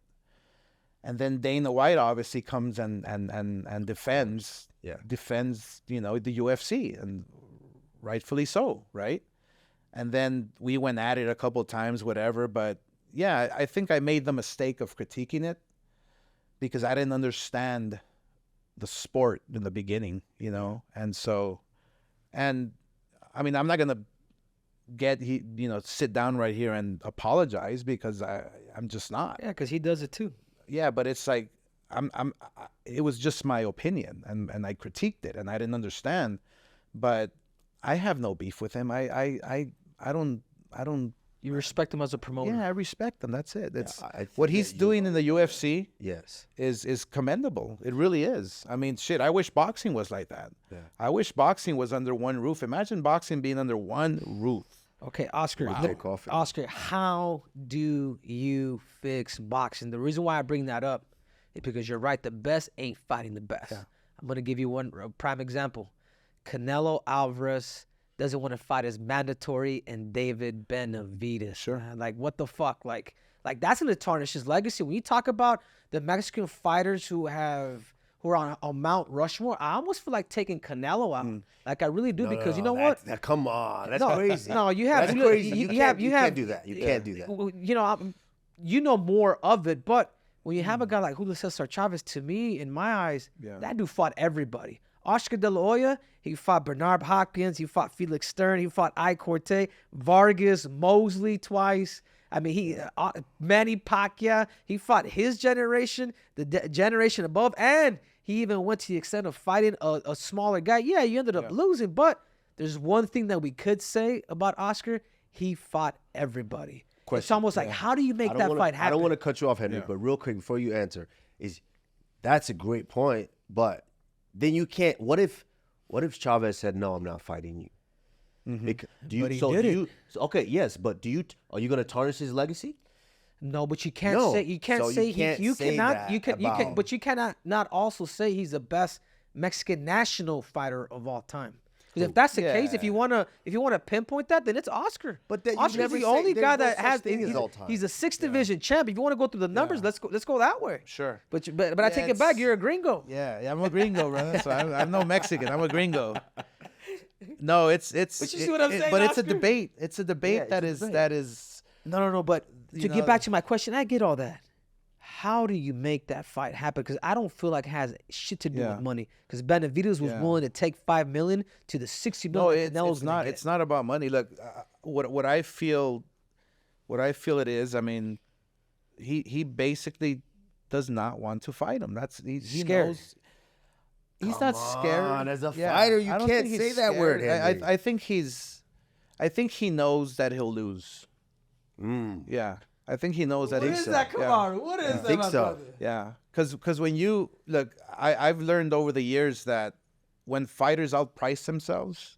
And then Dana White obviously comes and defends, you know, the UFC, and rightfully so, right? And then we went at it a couple of times, whatever. But yeah, I think I made the mistake of critiquing it because I didn't understand the sport in the beginning, you know. And so, and I mean, I'm not gonna sit down right here and apologize, because I'm just not. Yeah, because he does it too. Yeah, but it's like it was just my opinion, and I critiqued it, and I didn't understand. But I have no beef with him. I don't. You respect him as a promoter. Yeah, I respect him. That's it. It's what he's doing in the UFC. Yes, is commendable. It really is. I mean, shit. I wish boxing was like that. Yeah. I wish boxing was under one roof. Imagine boxing being under one roof. Okay, Oscar. Wow. Oscar, how do you fix boxing? The reason why I bring that up is because you're right. The best ain't fighting the best. Yeah. I'm gonna give you one prime example: Canelo Álvarez, doesn't want to fight as mandatory and David Benavides. Sure. Man. Like, what the fuck? Like that's going to tarnish his legacy. When you talk about the Mexican fighters who are on Mount Rushmore, I almost feel like taking Canelo out. Like, I really do, because you know what? Come on, that's crazy. No, you have That's you, crazy. You, You you can't- have you can't do that. You can't do that. You know, you know more of it, but when you have a guy like Julio Cesar Chavez, to me, in my eyes, that dude fought everybody. Oscar De La Hoya, he fought Bernard Hopkins, he fought Felix Stern, he fought I Corte, Vargas, Mosley twice. I mean, Manny Pacquiao, he fought his generation, the generation above, and he even went to the extent of fighting a smaller guy. Yeah, you ended up losing, but there's one thing that we could say about Oscar: he fought everybody. It's almost like, how do you make that fight happen? I don't want to cut you off, Henry, but real quick before you answer, that's a great point, but then you can't. What if Chavez said, "No, I'm not fighting you"? But he did it. Okay, yes, but are you going to tarnish his legacy? No, but you can't say but you cannot not also say he's the best Mexican national fighter of all time. Because if that's the case, if you wanna pinpoint that, then it's Oscar. But that Oscar's the only guy that has. He's a 6th division champ. If you want to go through the numbers, let's go that way. Sure. But I take it back. You're a gringo. Yeah, I'm a gringo, brother. So I'm no Mexican. I'm a gringo. No, it's. But you see what I'm saying, But it's a Oscar? debate. It's a debate that is. No. But to get back to my question, I get all that. How do you make that fight happen? Because I don't feel like it has shit to do with money. Because Benavides was willing to take $5 million to the $60 million. No, it's not. It's not about money. Look, what I feel it is. I mean, he basically does not want to fight him. He Scared. knows. He's not scared. As a fighter, you can't say that word, Henry. I think he knows that he'll lose. Yeah. I think he knows that. What is that, Kamaru? What is that, my brother? Yeah, because when you look, I've learned over the years that when fighters outprice themselves,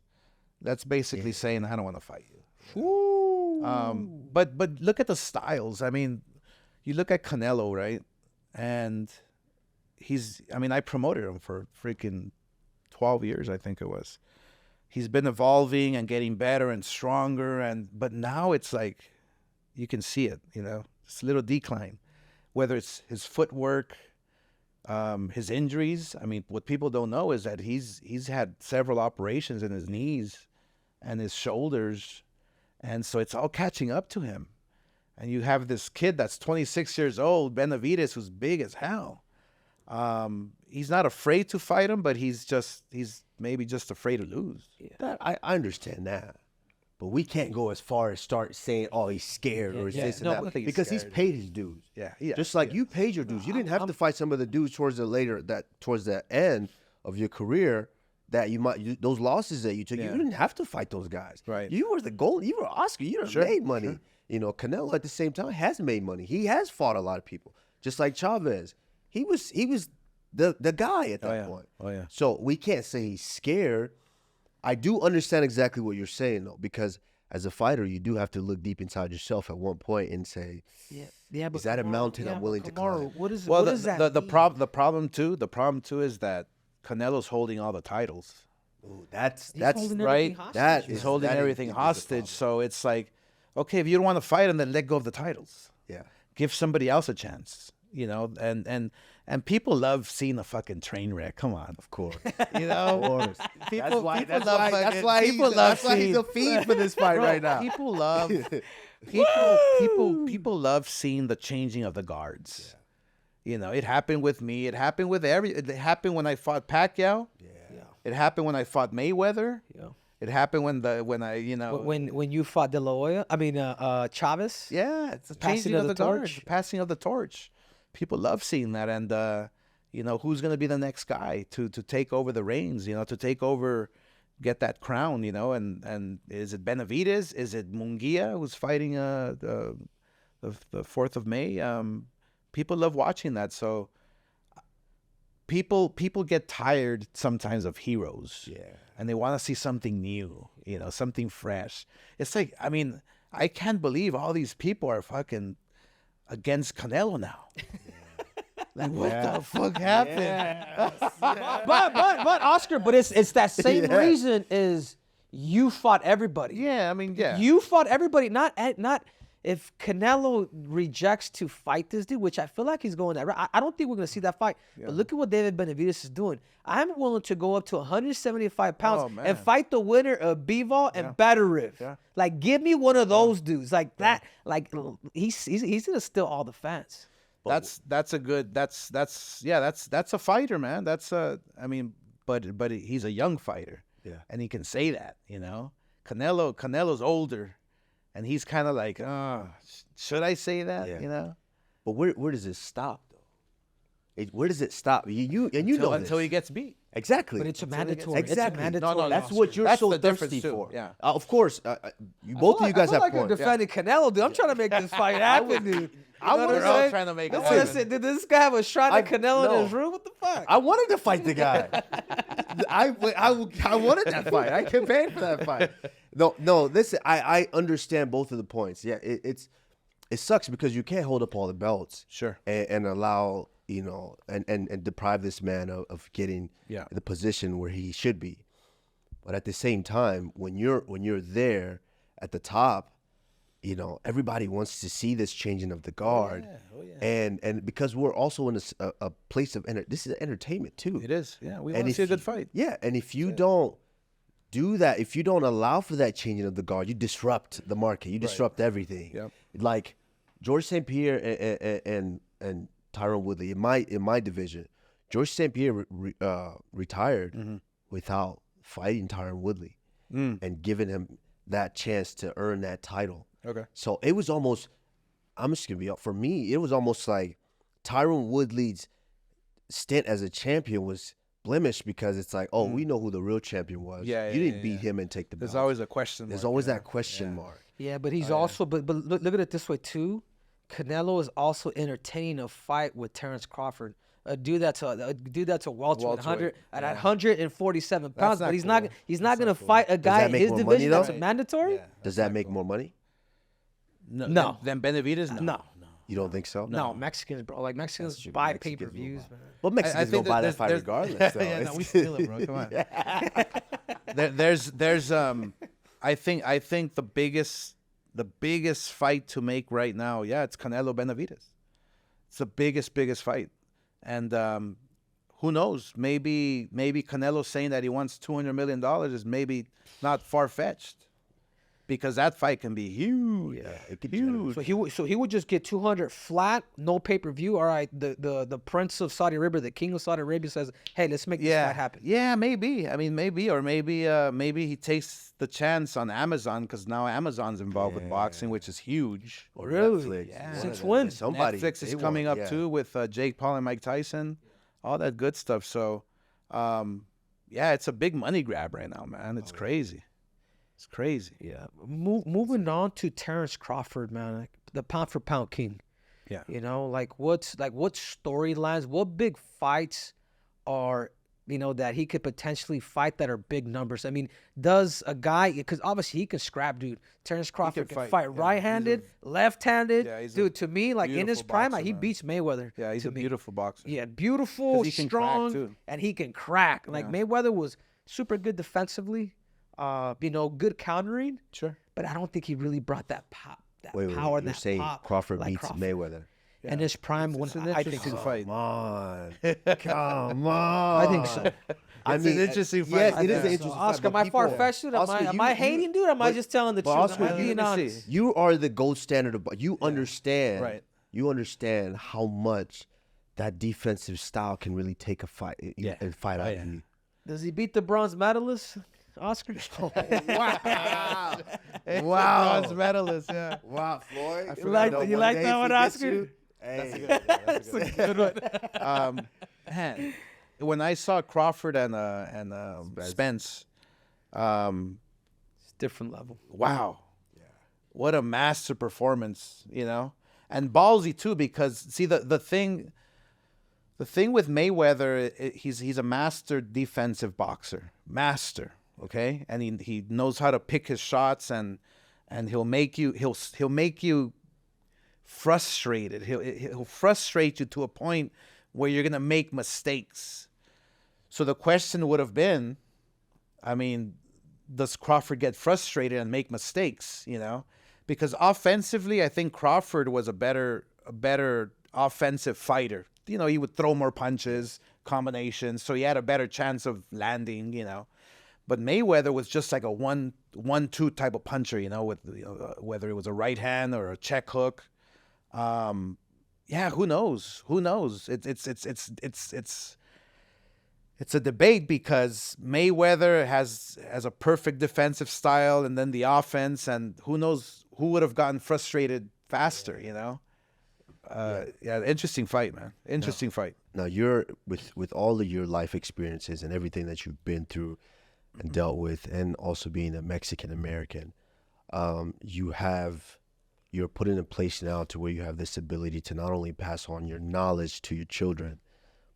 that's basically saying, I don't want to fight you. But look at the styles. I mean, you look at Canelo, right? And I promoted him for freaking 12 years, I think it was. He's been evolving and getting better and stronger, but now it's like, you can see it, it's a little decline, whether it's his footwork, his injuries. I mean, what people don't know is that he's had several operations in his knees and his shoulders. And so it's all catching up to him. And you have this kid that's 26 years old, Benavides, who's big as hell. He's not afraid to fight him, but he's maybe just afraid to lose. Yeah. I understand that. But we can't go as far as start saying, "Oh, he's scared" or this and that, because he's paid his dues. Yeah, just like you paid your dues. You didn't have to fight some of the dudes towards the end of your career that those losses that you took. You didn't have to fight those guys. Right. You were the gold. You were Oscar. You made money. Sure. Canelo at the same time has made money. He has fought a lot of people, just like Chavez. He was the guy at that point. Oh yeah. So we can't say he's scared. I do understand exactly what you're saying, though, because as a fighter, you do have to look deep inside yourself at one point and say, but is that a mountain I'm willing to climb? What is Well, that the mean? problem too is that Canelo's holding all the titles. Ooh, that's right. He's holding everything hostage. So it's like, okay, if you don't want to fight him, then let go of the titles. Yeah. Give somebody else a chance. And people love seeing a fucking train wreck. Come on, Of course. Of course. That's why he's a fiend for this fight right now. People love people love seeing the changing of the guards. Yeah. It happened with me. It happened with it happened when I fought Pacquiao. Yeah. It happened when I fought Mayweather. Yeah. It happened when you fought De La Hoya. Chavez. Yeah, it's the Passing changing of of the the guard, torch. the passing of the torch. People love seeing that, and who's going to be the next guy to take over the reins? To take over, get that crown. And is it Benavides? Is it Munguia who's fighting the 4th of May? People love watching that. So people get tired sometimes of heroes. Yeah. And they want to see something new, something fresh. It's like, I can't believe all these people are fucking against Canelo now. Like, what the fuck happened? But Oscar, it's that same reason is you fought everybody. Yeah, I mean, yeah. You fought everybody. Not if Canelo rejects to fight this dude, which I feel like he's going that route. I don't think we're going to see that fight. But look at what David Benavides is doing. I'm willing to go up to 175 pounds and fight the winner of Bivol and Batariv. Yeah. Like, give me one of those dudes. Like that. Like, he's going to steal all the fans. That's a fighter, man. But he's a young fighter. Yeah. And he can say that, you know. Canelo's older, and he's kind of like, should I say that? Yeah. You know. But where does it stop though? Where does it stop? You know until this. he gets beat. Exactly. But it's a mandatory. Exactly. It's a mandatory. No, That's what you're That's so the difference thirsty too. for. Yeah. Of course, both of you guys I feel have like points. you're defending Canelo, dude. I'm trying to make this fight happen, dude. We're all trying to make it happen. Listen, did this guy have a shrine of Canelo in his room? What the fuck? I wanted to fight the guy. I wanted that fight. I campaigned for that fight. No. Listen, I understand both of the points. Yeah, it sucks because you can't hold up all the belts. Sure. And allow and deprive this man of getting the position where he should be. But at the same time, when you're there at the top, everybody wants to see this changing of the guard. And because we're also in a place of this is entertainment too. It is. Yeah, we want to see a good fight. Yeah, and if you don't do that, if you don't allow for that changing of the guard, you disrupt the market. You disrupt everything. Yep. Like George St. Pierre and Tyron Woodley in my division. George St. Pierre retired without fighting Tyron Woodley and giving him that chance to earn that title. Okay. So it was almost, I'm just going to be up, for me, it was almost like Tyron Woodley's stint as a champion was blemished because it's like, we know who the real champion was. You didn't beat him and take the belt. There's always a question mark. There's always that question mark. Yeah, but he's also, but look at it this way too. Canelo is also entertaining a fight with Terrence Crawford. A dude that's a welterweight at 147 pounds, not but he's cool. not gonna fight a guy in make his more division money, that's though? mandatory. Does that make more money? No. Then Benavides? No. You don't think so? No, Mexicans, bro. Like Mexicans buy pay-per-views, man. Well, Mexicans don't buy that fight regardless. Though. We steal it, bro. Come on. There's I think the biggest fight to make right now, it's Canelo Benavides. It's the biggest fight, and who knows? Maybe Canelo saying that he wants $200 million is maybe not far fetched. Because that fight can be huge. Yeah, it could huge. So he would just get 200 flat, no pay-per-view. All right, the prince of Saudi Arabia, the king of Saudi Arabia says, "Hey, let's make this fight happen." Yeah, maybe. I mean, maybe he takes the chance on Amazon because now Amazon's involved with boxing, which is huge. Or Really? Netflix. Yeah. Since when? Somebody. Netflix is coming up too with Jake Paul and Mike Tyson, all that good stuff. So, it's a big money grab right now, man. It's crazy. It's crazy. Yeah. Moving on to Terrence Crawford, man, like the pound for pound king. Yeah. What storylines, what big fights are, that he could potentially fight that are big numbers? I mean, does a guy, because obviously he can scrap, dude. Terrence Crawford can fight right-handed, left-handed. Yeah, dude, to me, like in his prime, boxer, he man. beats Mayweather. Yeah, he's a beautiful boxer. Yeah, beautiful, he can strong, crack, too. and he can crack. Like Mayweather was super good defensively. Good countering. Sure. But I don't think he really brought that pop, power, You're that saying pop. Crawford like beats Crawford. Mayweather. And his prime, It's an I think interesting so. fight. Come on. Come on. I think so. It's an interesting fight. Yes, I it is think an so. interesting fight. Oscar, am but I people- far-fetched? Oscar, Am I hating, dude? Or am I just telling the truth? Oscar, Am I being let me honest? see. You are the gold standard of. You understand. Right. You understand how much that defensive style can really take a fight. And fight out of you. Does he beat the bronze medalist, Oscar? Wow. Wow. Bronze medalist, yeah. Wow, Floyd. You like that one, Oscar? Hey. That's a good one. Man, when I saw Crawford and Spence, It's different level. wow. What a master performance, and ballsy too, because see the thing with Mayweather, he's a master defensive boxer, okay, and he knows how to pick his shots, and he'll make you frustrated. He'll frustrate you to a point where you're gonna make mistakes. So the question would have been, I mean, does Crawford get frustrated and make mistakes, you know? Because offensively, I think Crawford was a better offensive fighter. You know, he would throw more punches, combinations, so he had a better chance of landing, you know. But Mayweather was just like a 1-2 type of puncher, you know, with whether it was a right hand or a check hook. Yeah, who knows? Who knows? It's a debate because Mayweather has a perfect defensive style, and then the offense, and who knows who would have gotten frustrated faster, you know? Yeah, interesting fight, man. Interesting fight. Now you're with all of your life experiences and everything that you've been through and dealt with, and also being a Mexican American, you're put in a place now to where you have this ability to not only pass on your knowledge to your children,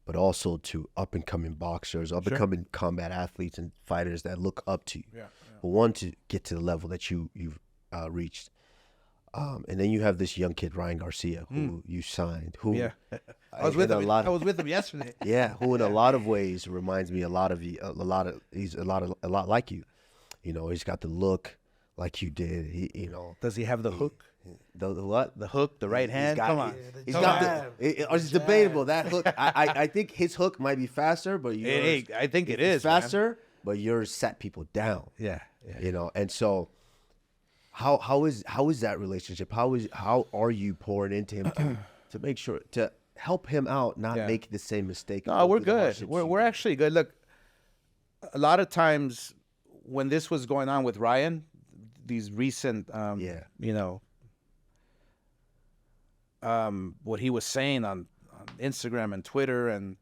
but also to up and coming boxers, up and coming combat athletes and fighters that look up to you, who want to get to the level that you've reached. And then you have this young kid, Ryan Garcia, who you signed. Who I was with him. I was with him yesterday. Yeah, who in a lot of ways reminds me a lot of you. He's a lot like you. You know, he's got the look like you did. You know, does he have the hook? The what? The hook, the right hand. Come on, he's got the. It's debatable that hook. I think his hook might be faster, but yours, I think it is faster. Man. But yours set people down. Yeah. You know, and so. How is that relationship? How are you pouring into him to make sure to help him out, not make the same mistake? No, we're good. We're actually good. Look, a lot of times when this was going on with Ryan, these recent, you know, what he was saying on Instagram and Twitter, and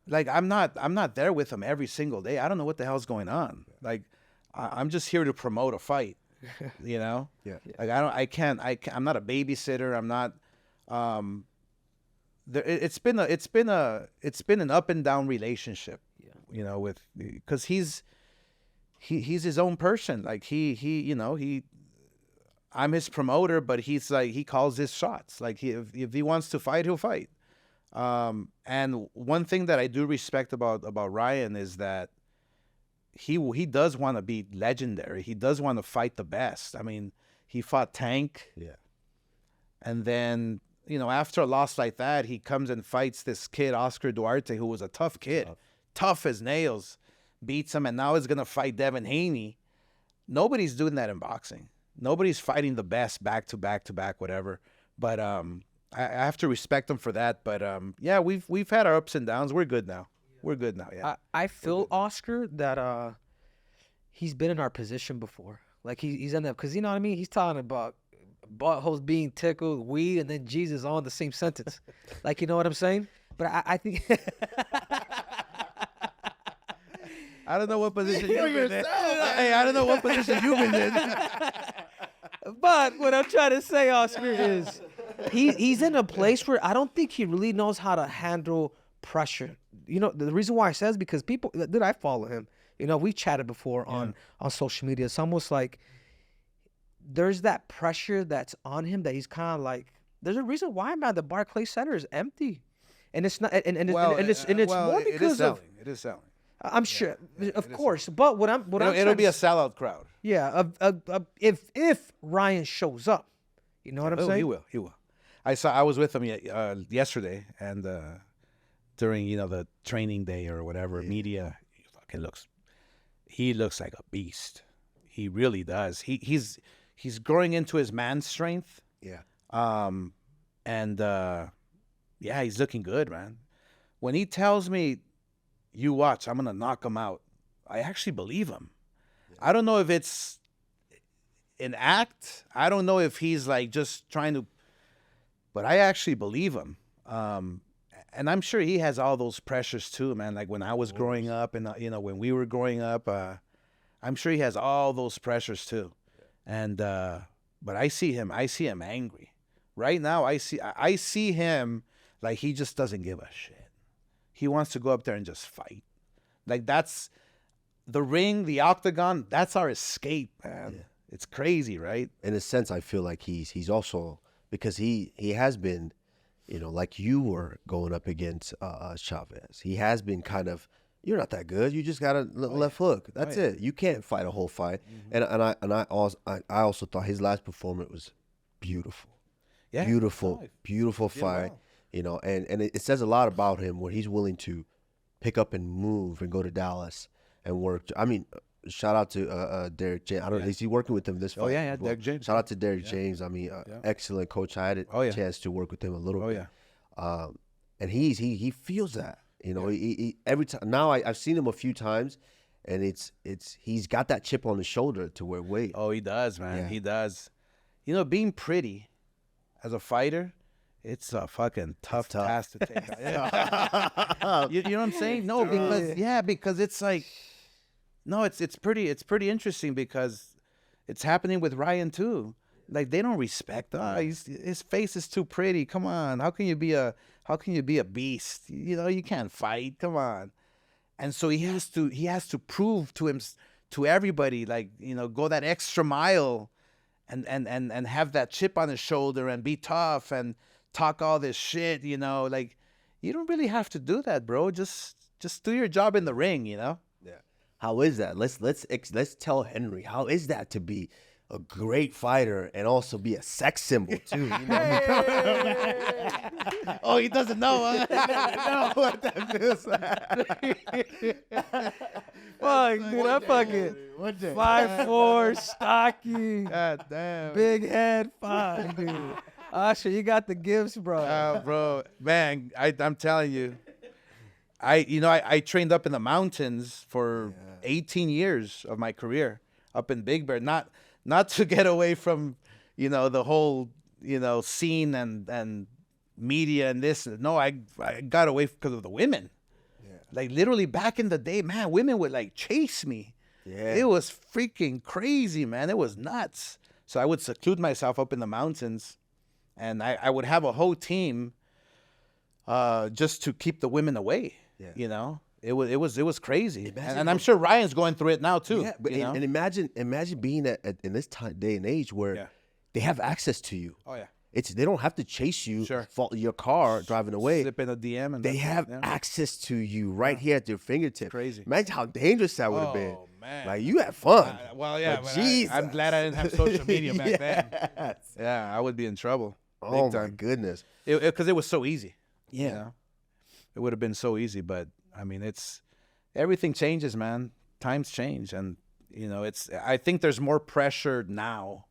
like I'm not there with him every single day. I don't know what the hell's going on. Like I'm just here to promote a fight. You know, like I'm not a babysitter. I'm not. It's been an up and down relationship. You know, with because he's his own person. Like you know, I'm his promoter, but he's like he calls his shots. Like if he wants to fight, he'll fight. And one thing that I do respect about Ryan is that. He does want to be legendary. He does want to fight the best. I mean, he fought Tank. Yeah. And then, you know, after a loss like that, he comes and fights this kid, Oscar Duarte, who was a tough kid. Tough as nails. Beats him, and now he's going to fight Devin Haney. Nobody's doing that in boxing. Nobody's fighting the best back to back to back, whatever. But I have to respect him for that. But, yeah, we've had our ups and downs. We're good now. We're good now, yeah. I feel, Oscar, that he's been in our position before. Like, he's in that, because you know what I mean? He's talking about buttholes being tickled, weed, and then Jesus all in the same sentence. Like, you know what I'm saying? But I think... I don't know what position you've been in. Hey, I don't know what position you've been in. But what I'm trying to say, Oscar, is he's in a place where I don't think he really knows how to handle pressure. You know, the reason why I say is because people that I follow him, you know, we chatted before on social media. It's almost like there's that pressure that's on him that he's kind of like, there's a reason why, man, the Barclays Center is empty. And it's not, and it's more because it is selling. I'm sure, of course. But it'll be a sellout crowd. Yeah, if Ryan shows up, you know what I'm saying? He will. I was with him yesterday, and during the training day or whatever, media, he looks like a beast. He really does. He's growing into his man strength. Yeah. Yeah, he's looking good, man. When he tells me, "You watch, I'm gonna knock him out," I actually believe him. Yeah. I don't know if it's an act. I don't know if he's like just trying to, but I actually believe him. And I'm sure he has all those pressures too, man. Like when I was growing up, and when we were growing up, I'm sure he has all those pressures too. Yeah. And but I see him angry right now. I see him like he just doesn't give a shit. He wants to go up there and just fight. Like that's the ring, the octagon. That's our escape, man. Yeah. It's crazy, right? In a sense, I feel like he's also, because he has been, like you were going up against Chavez. He has been kind of, you're not that good. You just got a left hook. That's it. You can't fight a whole fight. And I also thought his last performance was beautiful. Yeah. Beautiful fight. Well. You know, and it says a lot about him where he's willing to pick up and move and go to Dallas and work. I mean, shout out to Derek James. I don't know, is he working with him this fight? Oh, yeah, Derek James. Shout out to Derek James. I mean, excellent coach. I had a chance to work with him a little bit. And he feels that. You know, he every time now I've seen him a few times, and he's got that chip on his shoulder to where wait. Oh, he does, man. Yeah. He does. You know, being pretty as a fighter, it's a fucking tough task to take. you know what I'm saying? No, because it's like, no, it's pretty interesting because it's happening with Ryan too. Like they don't respect. His face is too pretty. Come on, how can you be a beast? You know, you can't fight. Come on. And so he has to prove to everybody, like, you know, go that extra mile, and have that chip on his shoulder and be tough and talk all this shit. You know, like you don't really have to do that, bro. Just do your job in the ring. You know. Yeah. How is that? Let's tell Henry, how is that to be a great fighter and also be a sex symbol too? You know? Oh, he doesn't know, huh? No, what that feels Fuck, dude, I fucking 5'4", stocky, God damn, big head, fine, dude. Oscar, you got the gifts, bro. Bro, man, I'm telling you, I trained up in the mountains for 18 years of my career up in Big Bear, not to get away from, you know, the whole, you know, scene and media and this. No, I got away because of the women. Yeah. Like literally back in the day, man, women would like chase me. Yeah. It was freaking crazy, man. It was nuts. So I would seclude myself up in the mountains, and I would have a whole team just to keep the women away. Yeah. You know? It was crazy, and I'm sure Ryan's going through it now too. Yeah, but and imagine being in this day and age where they have access to you. Oh yeah, they don't have to chase you, follow your car driving away. Slip in a DM, and they have access to you right here at their fingertips. Crazy. Imagine how dangerous that would have been. Oh man, like you had fun. Well, yeah, but I'm glad I didn't have social media back then. Yeah, I would be in trouble. Oh my goodness, because it was so easy. Yeah, you know? It would have been so easy, but. I mean, everything changes, man. Times change, and you know, I think there's more pressure now,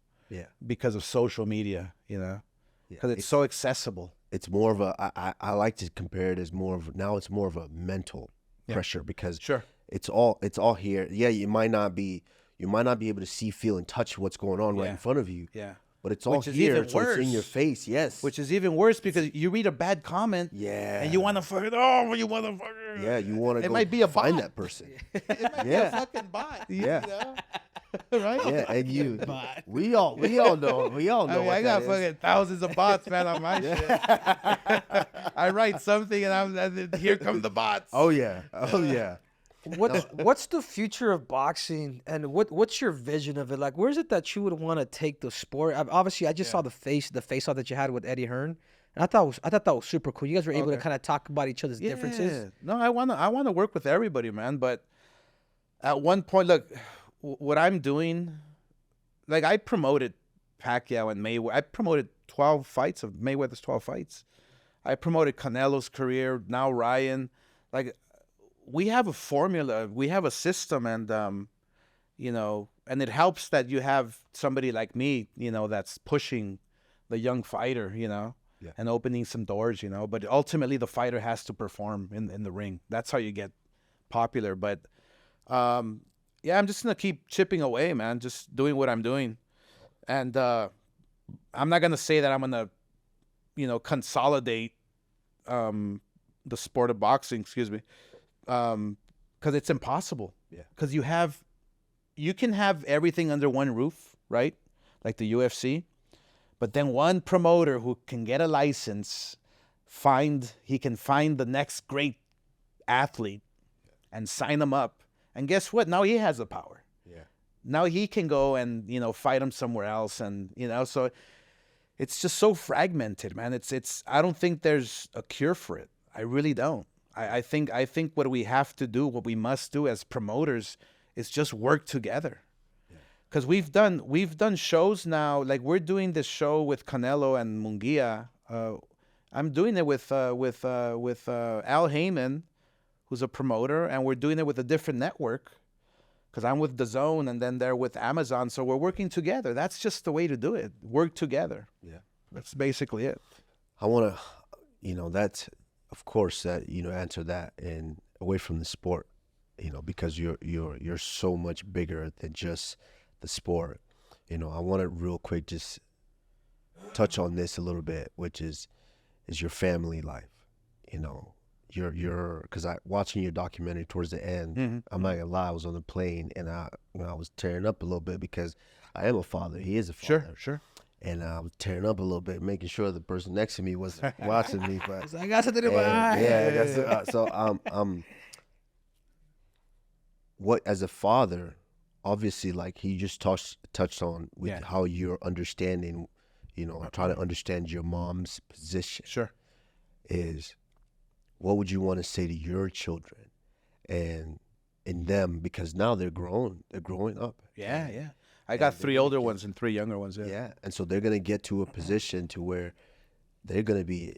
because of social media, you know, because it's so accessible. It's more of I like to compare it as more of a mental pressure because it's all here. Yeah, you might not be able to see, feel, and touch what's going on right in front of you. Yeah. But it's all here, so it's in your face, yes. Which is even worse because you read a bad comment, and you want to fucking, you motherfucker. Yeah, you want to. It might be a find bot. that person. It might be a fucking bot. Yeah, you know? Right. Yeah, and you, we all know. I mean, I got fucking thousands of bots, man, on my shit. I write something, and here come the bots. Oh yeah. What's the future of boxing, and what's your vision of it? Like, where is it that you would want to take the sport? Obviously, I just saw the face-off that you had with Eddie Hearn, and I thought that was super cool. You guys were able to kind of talk about each other's differences. No, I wanna work with everybody, man. But at one point, look, what I'm doing, like I promoted Pacquiao and Mayweather. I promoted 12 fights of Mayweather's 12 fights. I promoted Canelo's career. Now Ryan, like. We have a formula, we have a system, and you know, and it helps that you have somebody like me, you know, that's pushing the young fighter, you know, and opening some doors, you know. But ultimately, the fighter has to perform in the ring. That's how you get popular. But I'm just gonna keep chipping away, man. Just doing what I'm doing, and I'm not gonna say that I'm gonna, you know, consolidate the sport of boxing. Excuse me. Because it's impossible. Yeah. Because you can have everything under one roof, right? Like the UFC, but then one promoter who can get a license, he can find the next great athlete, and sign them up. And guess what? Now he has the power. Yeah. Now he can go and, you know, fight him somewhere else, and you know, so it's just so fragmented, man. It's I don't think there's a cure for it. I really don't. I think what we have to do, what we must do as promoters, is just work together. Because we've done shows now. Like we're doing this show with Canelo and Munguia. I'm doing it with Al Heyman, who's a promoter, and we're doing it with a different network. Because I'm with DAZN and then they're with Amazon, so we're working together. That's just the way to do it. Work together. Yeah, that's basically it. I want to, that's of course that answer that and away from the sport, because you're so much bigger than just the sport. I want to real quick just touch on this a little bit, which is your family life. Because watching your documentary towards the end, I'm not gonna lie, I was on the plane and I was tearing up a little bit because I am a father. He is a father. Sure. And I was tearing up a little bit, making sure the person next to me was watching me. But I got something in my eye. Yeah, what as a father, obviously, like he just touched on with how you're understanding, trying to understand your mom's position. Sure. Is what would you want to say to your children and them, because now they're growing up. Yeah. I got 3 older ones and 3 younger ones. Yeah. And so they're gonna get to a position to where they're gonna be,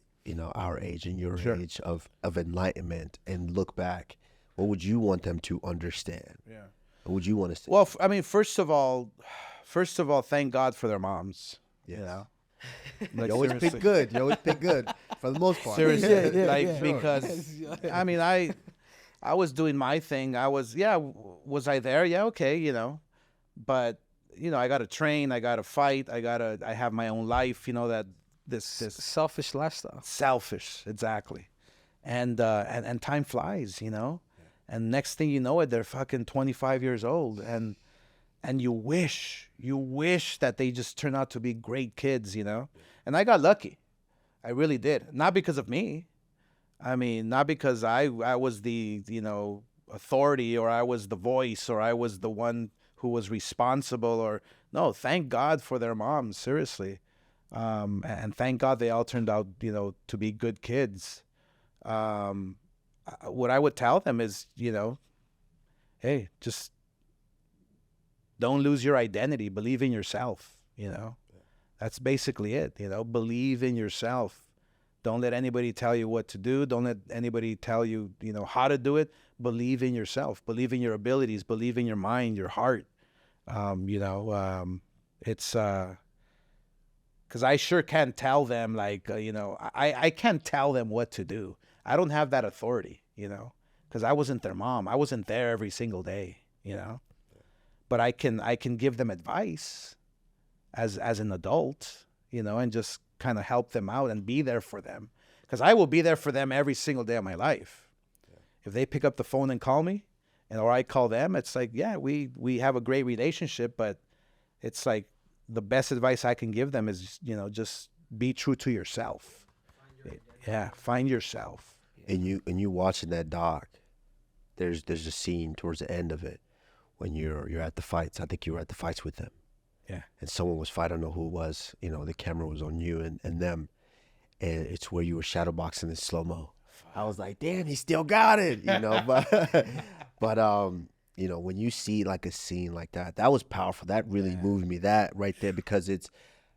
our age and your age of enlightenment and look back. What would you want them to understand? Yeah. What would you want to say? Well, I mean, first of all, thank God for their moms. Yes. Like, you always pick good. You always pick good for the most part. Seriously, because I mean, I was doing my thing. Was I there? Yeah, okay, but I got to train, I got to fight, I have my own life. That this selfish lifestyle. Selfish, exactly, and time flies, and next thing you know it, they're fucking 25 years old, and you wish that they just turn out to be great kids, And I got lucky. I really did. Not because of me. I mean, not because I was the, authority, or I was the voice, or I was the one who was responsible, no, thank God for their moms, seriously. And thank God they all turned out, to be good kids. What I would tell them is, hey, just don't lose your identity. Believe in yourself, That's basically it, Believe in yourself. Don't let anybody tell you what to do. Don't let anybody tell you, how to do it. Believe in yourself. Believe in your abilities. Believe in your mind, your heart. It's because I sure can't tell them, like, I can't tell them what to do. I don't have that authority, because I wasn't their mom. I wasn't there every single day, But I can give them advice as an adult, and just kind of help them out and be there for them, because I will be there for them every single day of my life. If they pick up the phone and call me, or I call them, it's like, we have a great relationship, but it's like the best advice I can give them is, just be true to yourself. Find yourself. And you watching that doc, there's a scene towards the end of it when you're at the fights. I think you were at the fights with them. Yeah. And someone was fighting. I don't know who it was. The camera was on you and them. And it's where you were shadowboxing in slow-mo. I was like, damn, he still got it, but when you see like a scene like that, that was powerful. That really moved me, that right there, because it's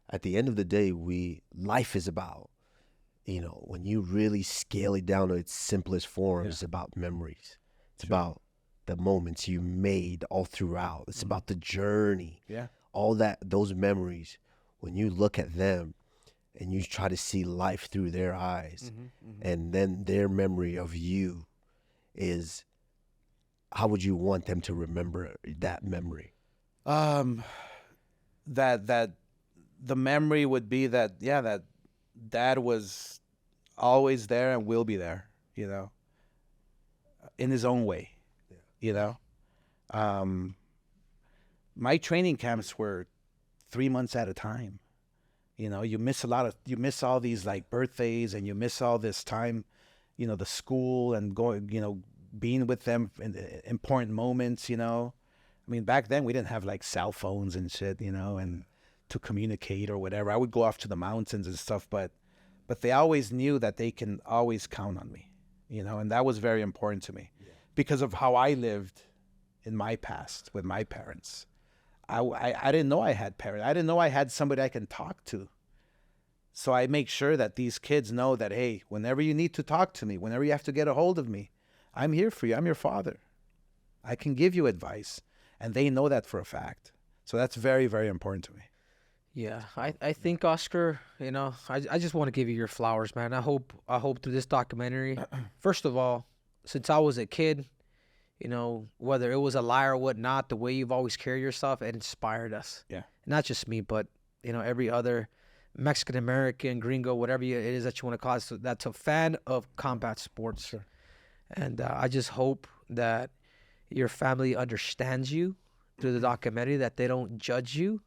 at the end of the day, life is about, when you really scale it down to its simplest form, it's about memories. It's about the moments you made all throughout. It's about the journey. Yeah. All those memories, when you look at them and you try to see life through their eyes, and then their memory of you is, how would you want them to remember that memory? That the memory would be that dad was always there and will be there, in his own way, My training camps were 3 months at a time. You miss all these like birthdays, and you miss all this time, the school and going, being with them in important moments, I mean, back then we didn't have like cell phones and shit, and to communicate or whatever. I would go off to the mountains and stuff, but they always knew that they can always count on me, you know, and that was very important to me because of how I lived in my past with my parents. I didn't know I had parents. I didn't know I had somebody I can talk to. So I make sure that these kids know that, hey, whenever you need to talk to me, whenever you have to get a hold of me, I'm here for you. I'm your father. I can give you advice. And they know that for a fact. So that's very, very important to me. Yeah, I think, Oscar, you know, I just want to give you your flowers, man. I hope through this documentary, first of all, since I was a kid, you know, whether it was a lie or whatnot, the way you've always carried yourself, it inspired us. Yeah. Not just me, but, you know, every other Mexican-American, gringo, whatever it is that you want to call it, so that's a fan of combat sports. Sure. And I just hope that your family understands you through the documentary, that they don't judge you,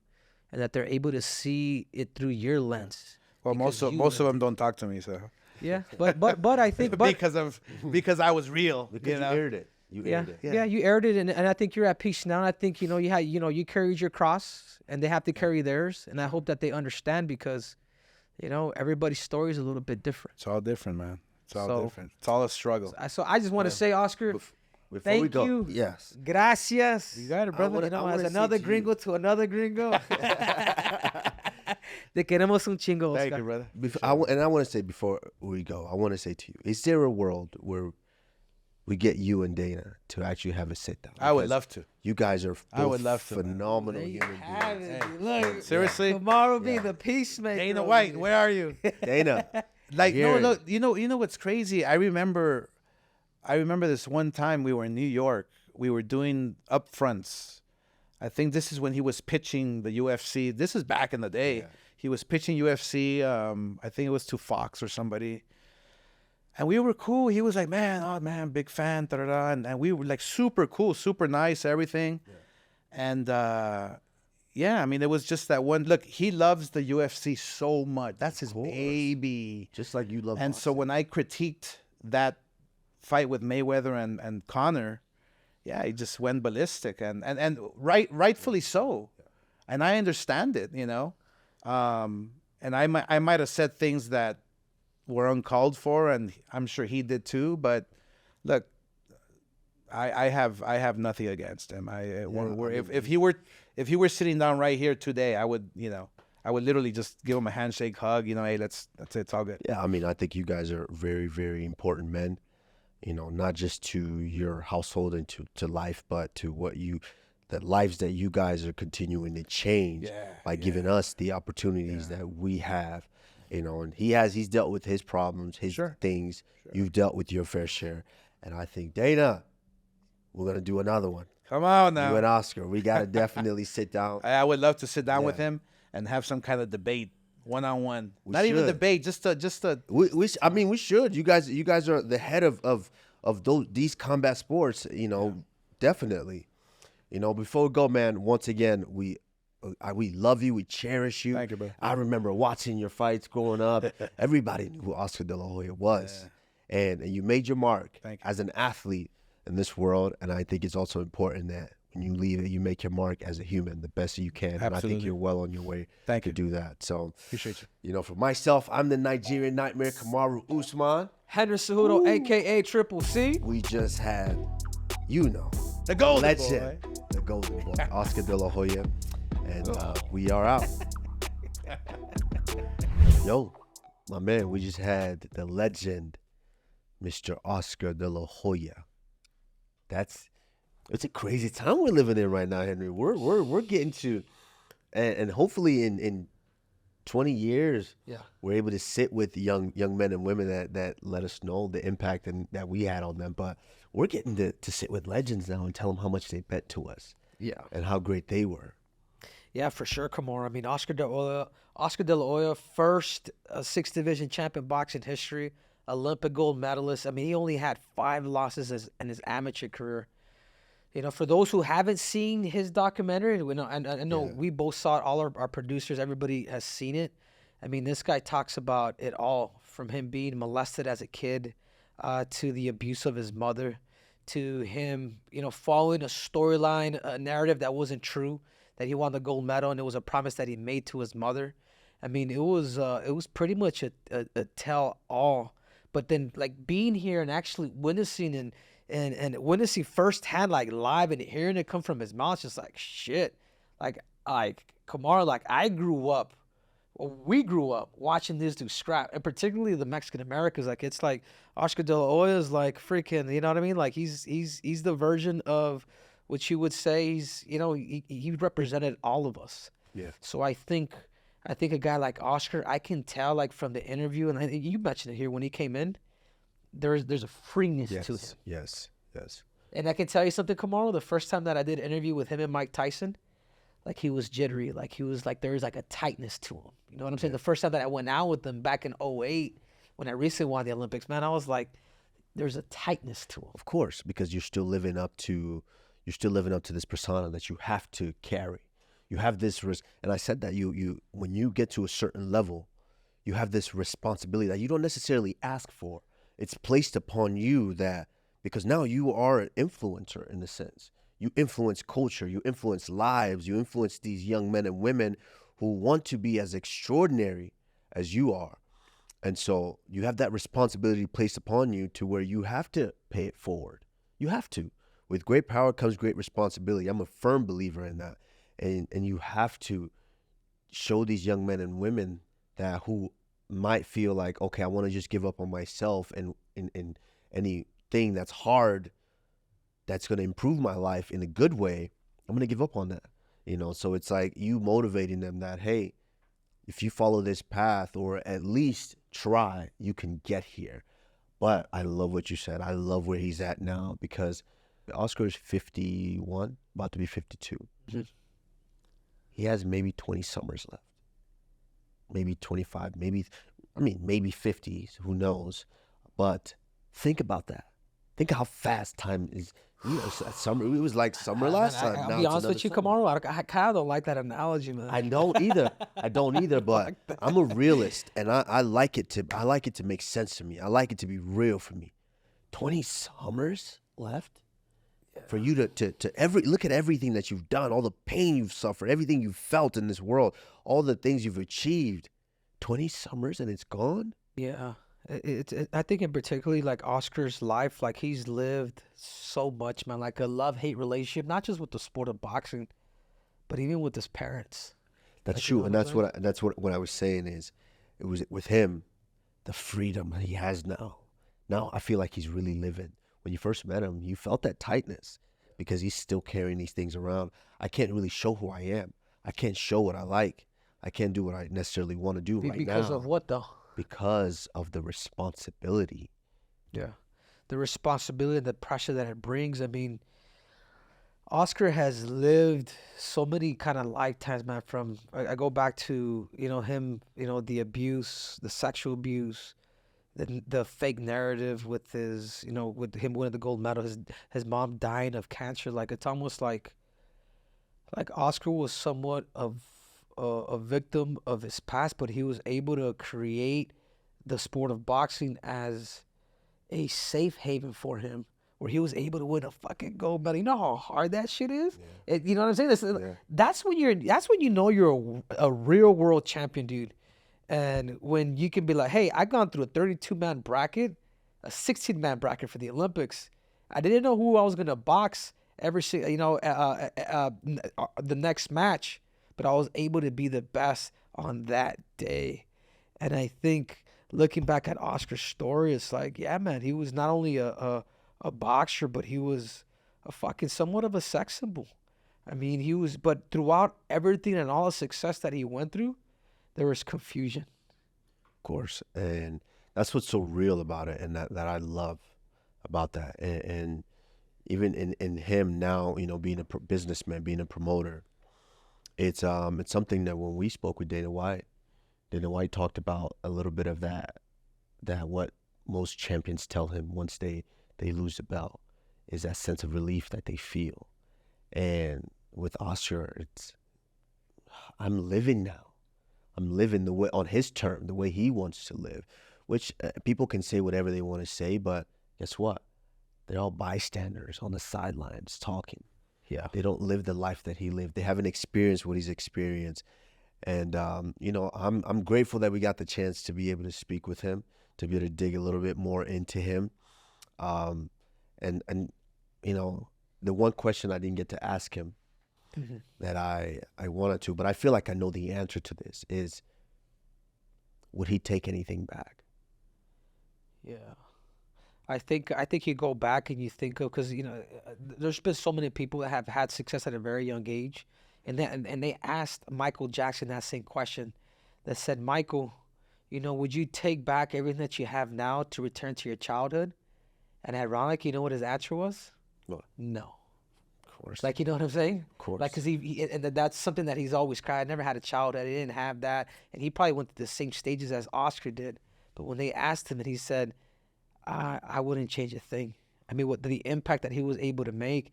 and that they're able to see it through your lens. Well, most of them don't talk to me, so Yeah, but I think because I was real. Because You you know? aired it. You aired it. Yeah, you aired it, and I think you're at peace now. And I think, you know, you carried your cross, and they have to carry theirs, and I hope that they understand, because, you know, everybody's story is a little bit different. It's all different, man. It's all different. It's all a struggle. So I just want to say, Oscar, Before thank we go, you. Yes. Gracias. You got it, brother. You know, I wanna as say another to you- gringo to another gringo. Te queremos un chingo, Oscar. Thank you, brother. I want to say before we go, I want to say to you, is there a world where we get you and Dana to actually have a sit down? I would Because love to. You guys are I would both love to, man. phenomenal There you human have beings. it. Look, Seriously? Kamaru being the peacemaker. Dana over White, here. where are you? Dana, Like, hear no, it. look, you know what's crazy? I remember this one time we were in New York. We were doing upfronts. I think this is when he was pitching the UFC. This is back in the day. Yeah. He was pitching UFC. I think it was to Fox or somebody. And we were cool. He was like, man, big fan, da-da-da. And we were like super cool, super nice, everything. Yeah. And yeah, I mean, it was just that one. Look, he loves the UFC so much. That's his baby. just like you love And so when I critiqued that fight with Mayweather and Conor, yeah, he just went ballistic, and rightfully so. And I understand it, you know. And I might have said things that were uncalled for, and I'm sure he did too. But look, I have nothing against him. If he were sitting down right here today, I would literally just give him a handshake, hug. You know, hey, that's it. It's all good. Yeah, I mean, I think you guys are very, very important men. You know, not just to your household and to life, but to the lives that you guys are continuing to change by giving us the opportunities that we have. You know, and he's dealt with his problems, his things. Sure. You've dealt with your fair share. And I think, Dana, we're going to do another one. Come on now. You and Oscar, we got to definitely sit down. I would love to sit down with him and have some kind of debate, one-on-one. Not even debate, just a. I mean, we should. You guys are the head of these combat sports. You know, definitely. You know, before we go, man. Once again, we love you. We cherish you. Thank you, bro. I remember watching your fights growing up. Everybody knew who Oscar De La Hoya was, and you made your mark as an athlete in this world. And I think it's also important that when you leave it, you make your mark as a human, the best you can. Absolutely. And I think you're well on your way to do that. So appreciate you. You know, for myself, I'm the Nigerian Nightmare, Kamaru Usman. Henry Cejudo, a.k.a. Triple C. We just had, you know, The golden legend, boy. the golden boy, Oscar De La Hoya. And we are out. Yo, my man, we just had the legend, Mr. Oscar De La Hoya. It's a crazy time we're living in right now, Henry. We're getting to, and hopefully in 20 years, we're able to sit with young men and women that let us know the impact that we had on them. But we're getting to sit with legends now and tell them how much they bet to us. Yeah. And how great they were. Yeah, for sure, Kamaru. I mean, Oscar De La Hoya, first 6th division champion boxing history, Olympic gold medalist. I mean, he only had 5 losses in his amateur career. You know, for those who haven't seen his documentary, I know we both saw it, all our producers, everybody has seen it. I mean, this guy talks about it all, from him being molested as a kid to the abuse of his mother, to him, you know, following a storyline, a narrative that wasn't true, that he won the gold medal, and it was a promise that he made to his mother. I mean, it was pretty much a tell-all. But then like being here and actually witnessing and witnessing firsthand, like live, and hearing it come from his mouth, it's just like shit. Like Kamaru, like we grew up watching this dude scrap, and particularly the Mexican Americans. Like it's like Oscar De La Hoya is like freaking, you know what I mean? Like he's the version of what you would say he represented all of us. Yeah. So I think a guy like Oscar, I can tell like from the interview, and you mentioned it here when he came in, there's a freeness to him. Yes. And I can tell you something, Kamaru. The first time that I did an interview with him and Mike Tyson, like he was jittery, like he was like there was like a tightness to him. You know what I'm saying? The first time that I went out with him back in 2008, when I recently won the Olympics, man, I was like, there's a tightness to him. Of course, because you're still living up to this persona that you have to carry. You have this and I said that you when you get to a certain level, you have this responsibility that you don't necessarily ask for. It's placed upon you that because now you are an influencer in a sense. You influence culture, you influence lives, you influence these young men and women who want to be as extraordinary as you are. And so you have that responsibility placed upon you to where you have to pay it forward. You have to. With great power comes great responsibility. I'm a firm believer in that. And you have to show these young men and women that who might feel like, okay, I want to just give up on myself and anything that's hard that's going to improve my life in a good way, I'm going to give up on that. So it's like you motivating them that, hey, if you follow this path or at least try, you can get here. But I love what you said. I love where he's at now because Oscar is 51, about to be 52. Mm-hmm. He has maybe 20 summers left. Maybe 25, maybe 50, who knows. But think about that. Think how fast time is. Summer. It was like summer last time. I'll be honest with you, Kamaru. I kind of don't like that analogy, man. I don't either. But I'm a realist, and I like it to make sense to me. I like it to be real for me. 20 summers left for you to look at everything that you've done, all the pain you've suffered, everything you've felt in this world, all the things you've achieved. 20 summers and it's gone. Yeah. I think in particularly like Oscar's life, like he's lived so much, man, like a love-hate relationship, not just with the sport of boxing, but even with his parents. That's true, and that's what I was saying is, it was with him, the freedom he has now. Now I feel like he's really living. When you first met him, you felt that tightness because he's still carrying these things around. I can't really show who I am. I can't show what I like. I can't do what I necessarily want to do right now. Because of what though? Because of the responsibility. Yeah. The responsibility, the pressure that it brings. I mean, Oscar has lived so many kind of lifetimes, man. From, I go back to, him, the abuse, the sexual abuse, the fake narrative with his, with him winning the gold medal, his mom dying of cancer. Like, it's almost like Oscar was somewhat of a victim of his past, but he was able to create the sport of boxing as a safe haven for him, where he was able to win a fucking gold medal. You know how hard that shit is? Yeah. You know what I'm saying? That's when you know you're a real world champion, dude. And when you can be like, hey, I gone through a 32-man bracket, a 16-man bracket for the Olympics. I didn't know who I was gonna box the next match, but I was able to be the best on that day. And I think looking back at Oscar's story, it's like, yeah, man, he was not only a boxer, but he was a fucking somewhat of a sex symbol. I mean, but throughout everything and all the success that he went through, there was confusion. Of course. And that's what's so real about it, and that I love about that. And even in him now, being a businessman, being a promoter, it's something that when we spoke with Dana White talked about a little bit of that what most champions tell him once they lose the belt is that sense of relief that they feel. And with Oscar, I'm living now. I'm living the way on his term, the way he wants to live, which people can say whatever they want to say, but guess what? They're all bystanders on the sidelines talking. Yeah. They don't live the life that he lived. They haven't experienced what he's experienced. And, I'm grateful that we got the chance to be able to speak with him, to be able to dig a little bit more into him. And you know, the one question I didn't get to ask him that I wanted to, but I feel like I know the answer to this is, would he take anything back? Yeah. I think you go back and you think of, because there's been so many people that have had success at a very young age, and they asked Michael Jackson that same question. That said, Michael, would you take back everything that you have now to return to your childhood? And ironic, you know what his answer was? What? No. Of course. Like, you know what I'm saying? Of course. Like, because that's something that he's always cried. I never had a childhood. I didn't have that. And he probably went through the same stages as Oscar did. But when they asked him, and he said, I wouldn't change a thing. I mean, what the impact that he was able to make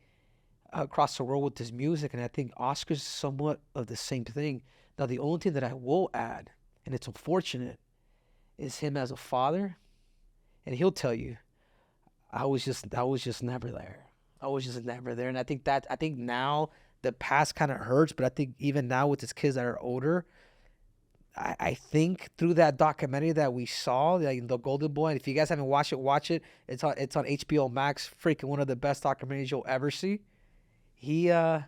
across the world with his music. And I think Oscar's somewhat of the same thing. Now, the only thing that I will add, and it's unfortunate, is him as a father. And he'll tell you, I was just never there. I was just never there. And I think now the past kind of hurts, but I think even now with his kids that are older, I think through that documentary that we saw, like The Golden Boy, and if you guys haven't watched it, watch it. It's on HBO Max. Freaking one of the best documentaries you'll ever see. I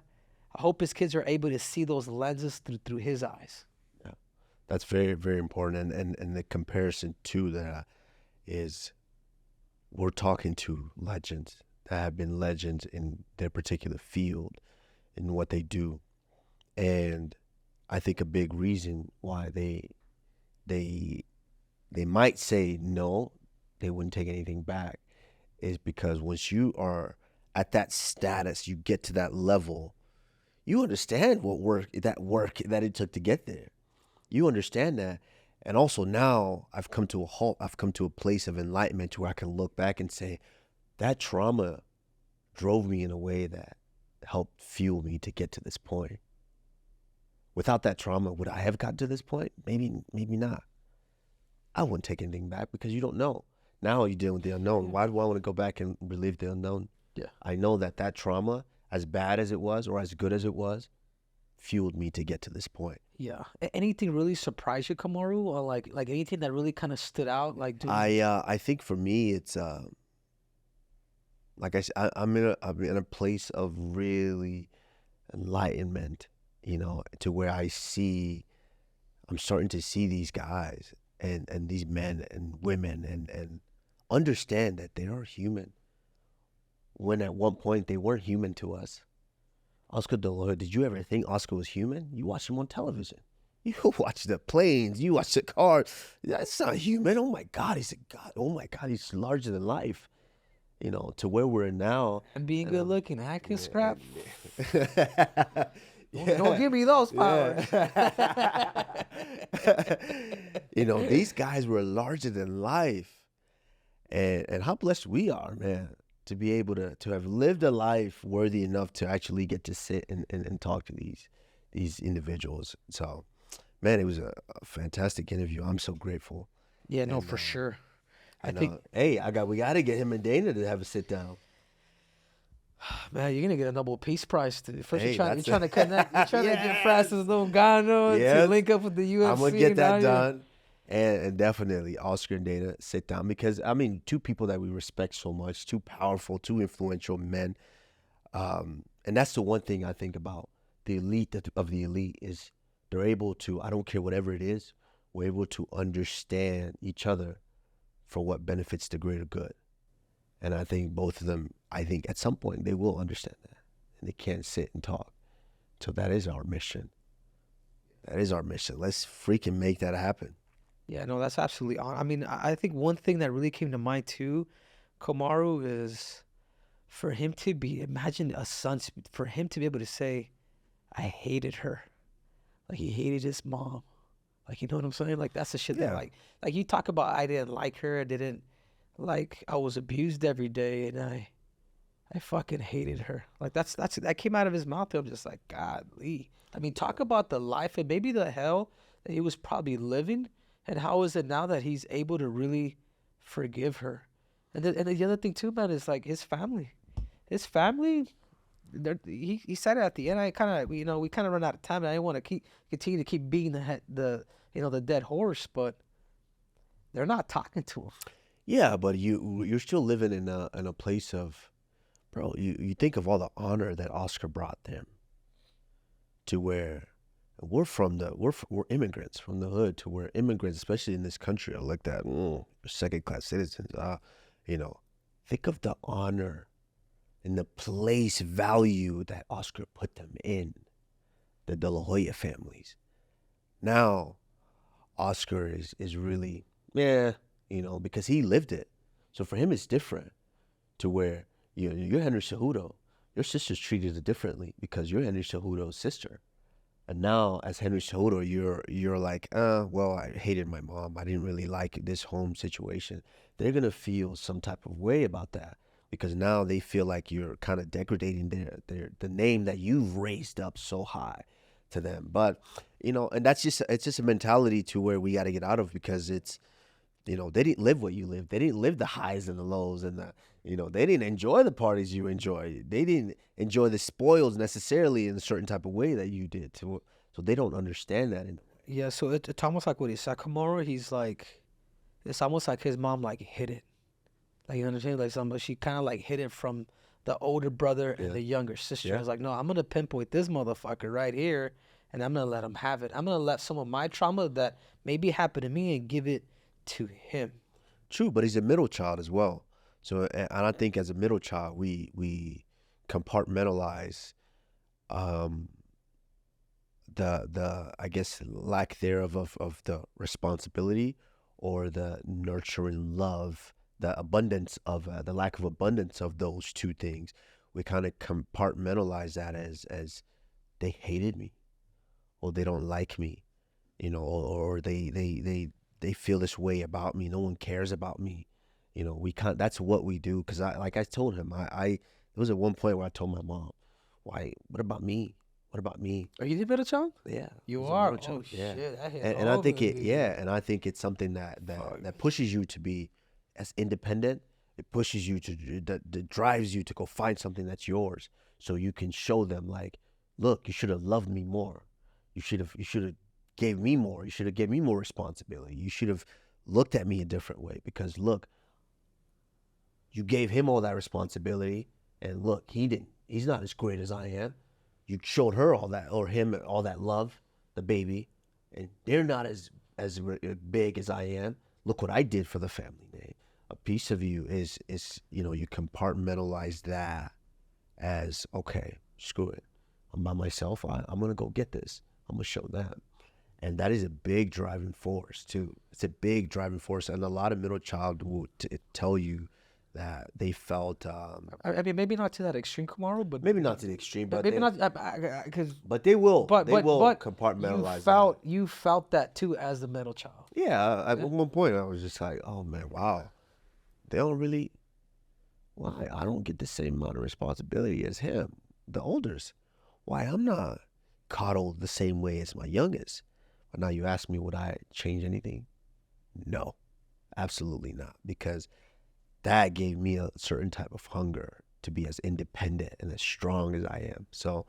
hope his kids are able to see those lenses through his eyes. Yeah, that's very, very important. And the comparison to that is, we're talking to legends that have been legends in their particular field, in what they do. And I think a big reason why they might say no, they wouldn't take anything back, is because once you are at that status, you get to that level, you understand what work that it took to get there. You understand that. And also now I've come to a place of enlightenment where I can look back and say, that trauma drove me in a way that helped fuel me to get to this point. Without that trauma, would I have gotten to this point? Maybe not. I wouldn't take anything back, because you don't know. Now you're dealing with the unknown. Why do I want to go back and relive the unknown? Yeah. I know that trauma, as bad as it was or as good as it was, fueled me to get to this point. Yeah. Anything really surprised you, Kamaru, or like anything that really kind of stood out? Like, dude, I think for me, it's like I said, I'm in a place of really enlightenment, to where I'm starting to see these guys and these men and women and understand that they are human, when at one point they weren't human to us. Oscar De La Hoya, did you ever think Oscar was human? You watch him on television. You watch the planes. You watch the cars. That's not human. Oh my God, he's a god. Oh my God, he's larger than life. To where we're now. And being good looking, I can scrap. Don't give me those powers. These guys were larger than life, and how blessed we are, man, to be able to have lived a life worthy enough to actually get to sit and talk to these individuals. So, man, it was a fantastic interview. I'm so grateful. Yeah, no, for sure. I think, hey, we got to get him and Dana to have a sit down. Man, you're gonna get a Nobel Peace Prize. First, Hey, you're trying to connect. You're trying to get Francis Ngannou to link up with the UFC. I'm gonna get that done, and definitely Oscar and Dana sit down, because two people that we respect so much, two powerful, two influential men, and that's the one thing I think about the elite of the elite, is they're able to, I don't care whatever it is, we're able to understand each other for what benefits the greater good. And I think both of them, at some point they will understand that, and they can't sit and talk. So that is our mission. Let's freaking make that happen. Yeah, no, that's absolutely on. I mean, I think one thing that really came to mind too, Kamaru, is for him to be, imagine a son, for him to be able to say, I hated her. Like, he hated his mom. Like, you know what I'm saying? Like, that's the shit that, like you talk about, I didn't like her, I was abused every day, and I fucking hated her. Like, that came out of his mouth. I'm just like, godly. I mean, talk about the life and maybe the hell that he was probably living, and how is it now that he's able to really forgive her? And the other thing too, man, is like his family. He said it at the end. I kind of, we kind of run out of time, and I didn't want to continue to keep beating the dead horse, but they're not talking to him. Yeah, but you're still living in a place of, bro. You think of all the honor that Oscar brought them, to where we're immigrants from the hood, to where immigrants, especially in this country, are looked at second class citizens. You know, think of the honor and the place value that Oscar put them in, the De La Hoya families. Now, Oscar is really, because he lived it. So for him, it's different, to where you're Henry Cejudo. Your sister's treated differently because you're Henry Cejudo's sister. And now, as Henry Cejudo, you're like, well, I hated my mom. I didn't really like this home situation. They're going to feel some type of way about that, because now they feel like you're kind of degrading the name that you've raised up so high to them. But, and it's just a mentality to where we got to get out of, because it's, they didn't live what you lived. They didn't live the highs and the lows, and they didn't enjoy the parties you enjoy. They didn't enjoy the spoils necessarily in a certain type of way that you did. So they don't understand that. Yeah, so it's almost like what he said, Kamaru. He's like, it's almost like his mom like hid it. Like, you understand? Like she kind of like hid it from the older brother and the younger sister. Yeah. I was like, no, I'm gonna pinpoint this motherfucker right here, and I'm gonna let him have it. I'm gonna let some of my trauma that maybe happened to me and give it to him. True, but he's a middle child as well. So, and I think as a middle child, we compartmentalize the I guess lack thereof of the responsibility, or the nurturing love, the abundance of the lack of abundance of those two things. We kind of compartmentalize that as they hated me, or they don't like me, or they feel this way about me. No one cares about me. That's what we do. Because I told him, there was at one point where I told my mom, why, what about me? What about me? Are you the better child? Yeah. You I was a are? middle child. Oh, shit. That hit And I all think the- and I think it's something that pushes you to be as independent. It pushes you that drives you to go find something that's yours, so you can show them, like, look, you should have loved me more. You should have gave me more. You should have gave me more responsibility. You should have looked at me a different way, because look, you gave him all that responsibility, and look, he didn't. He's not as great as I am. You showed her all that, or him all that love, the baby, and they're not as big as I am. Look what I did for the family name. A piece of you is you compartmentalize that as, okay, screw it. I'm by myself. I'm gonna go get this. I'm gonna show them. And that is a big driving force too. It's a big driving force, and a lot of middle child will tell you that they felt. I mean, maybe not to that extreme, Kamaru, but Maybe not to the extreme, but maybe they, not because. But they will. But They will compartmentalize. You felt that too as the middle child. Yeah. At one point, I was just like, oh man, wow. They don't really. Why? I don't get the same amount of responsibility as him, the oldest. Why? I'm not coddled the same way as my youngest. But now you ask me, would I change anything? No, absolutely not. Because that gave me a certain type of hunger to be as independent and as strong as I am. So,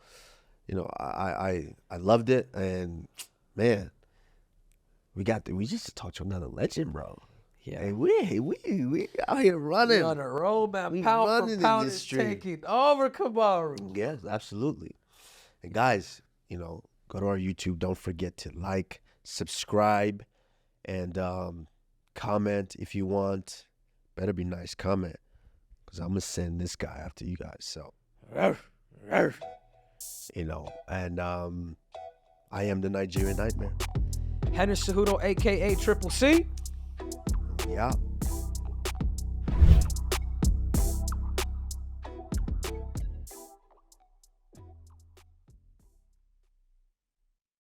I loved it, and man, we just talked to another legend, bro. Yeah. Hey, we out here running. We on the road, man. We Pound running for pound in this is street. taking over Kamaru. Yes, absolutely. And guys, go to our YouTube. Don't forget to like, subscribe, and comment if you want. Better be nice. Comment, because I'm gonna send this guy after you guys. So, and I am the Nigerian Nightmare. Henry Cejudo, aka Triple C. Yeah.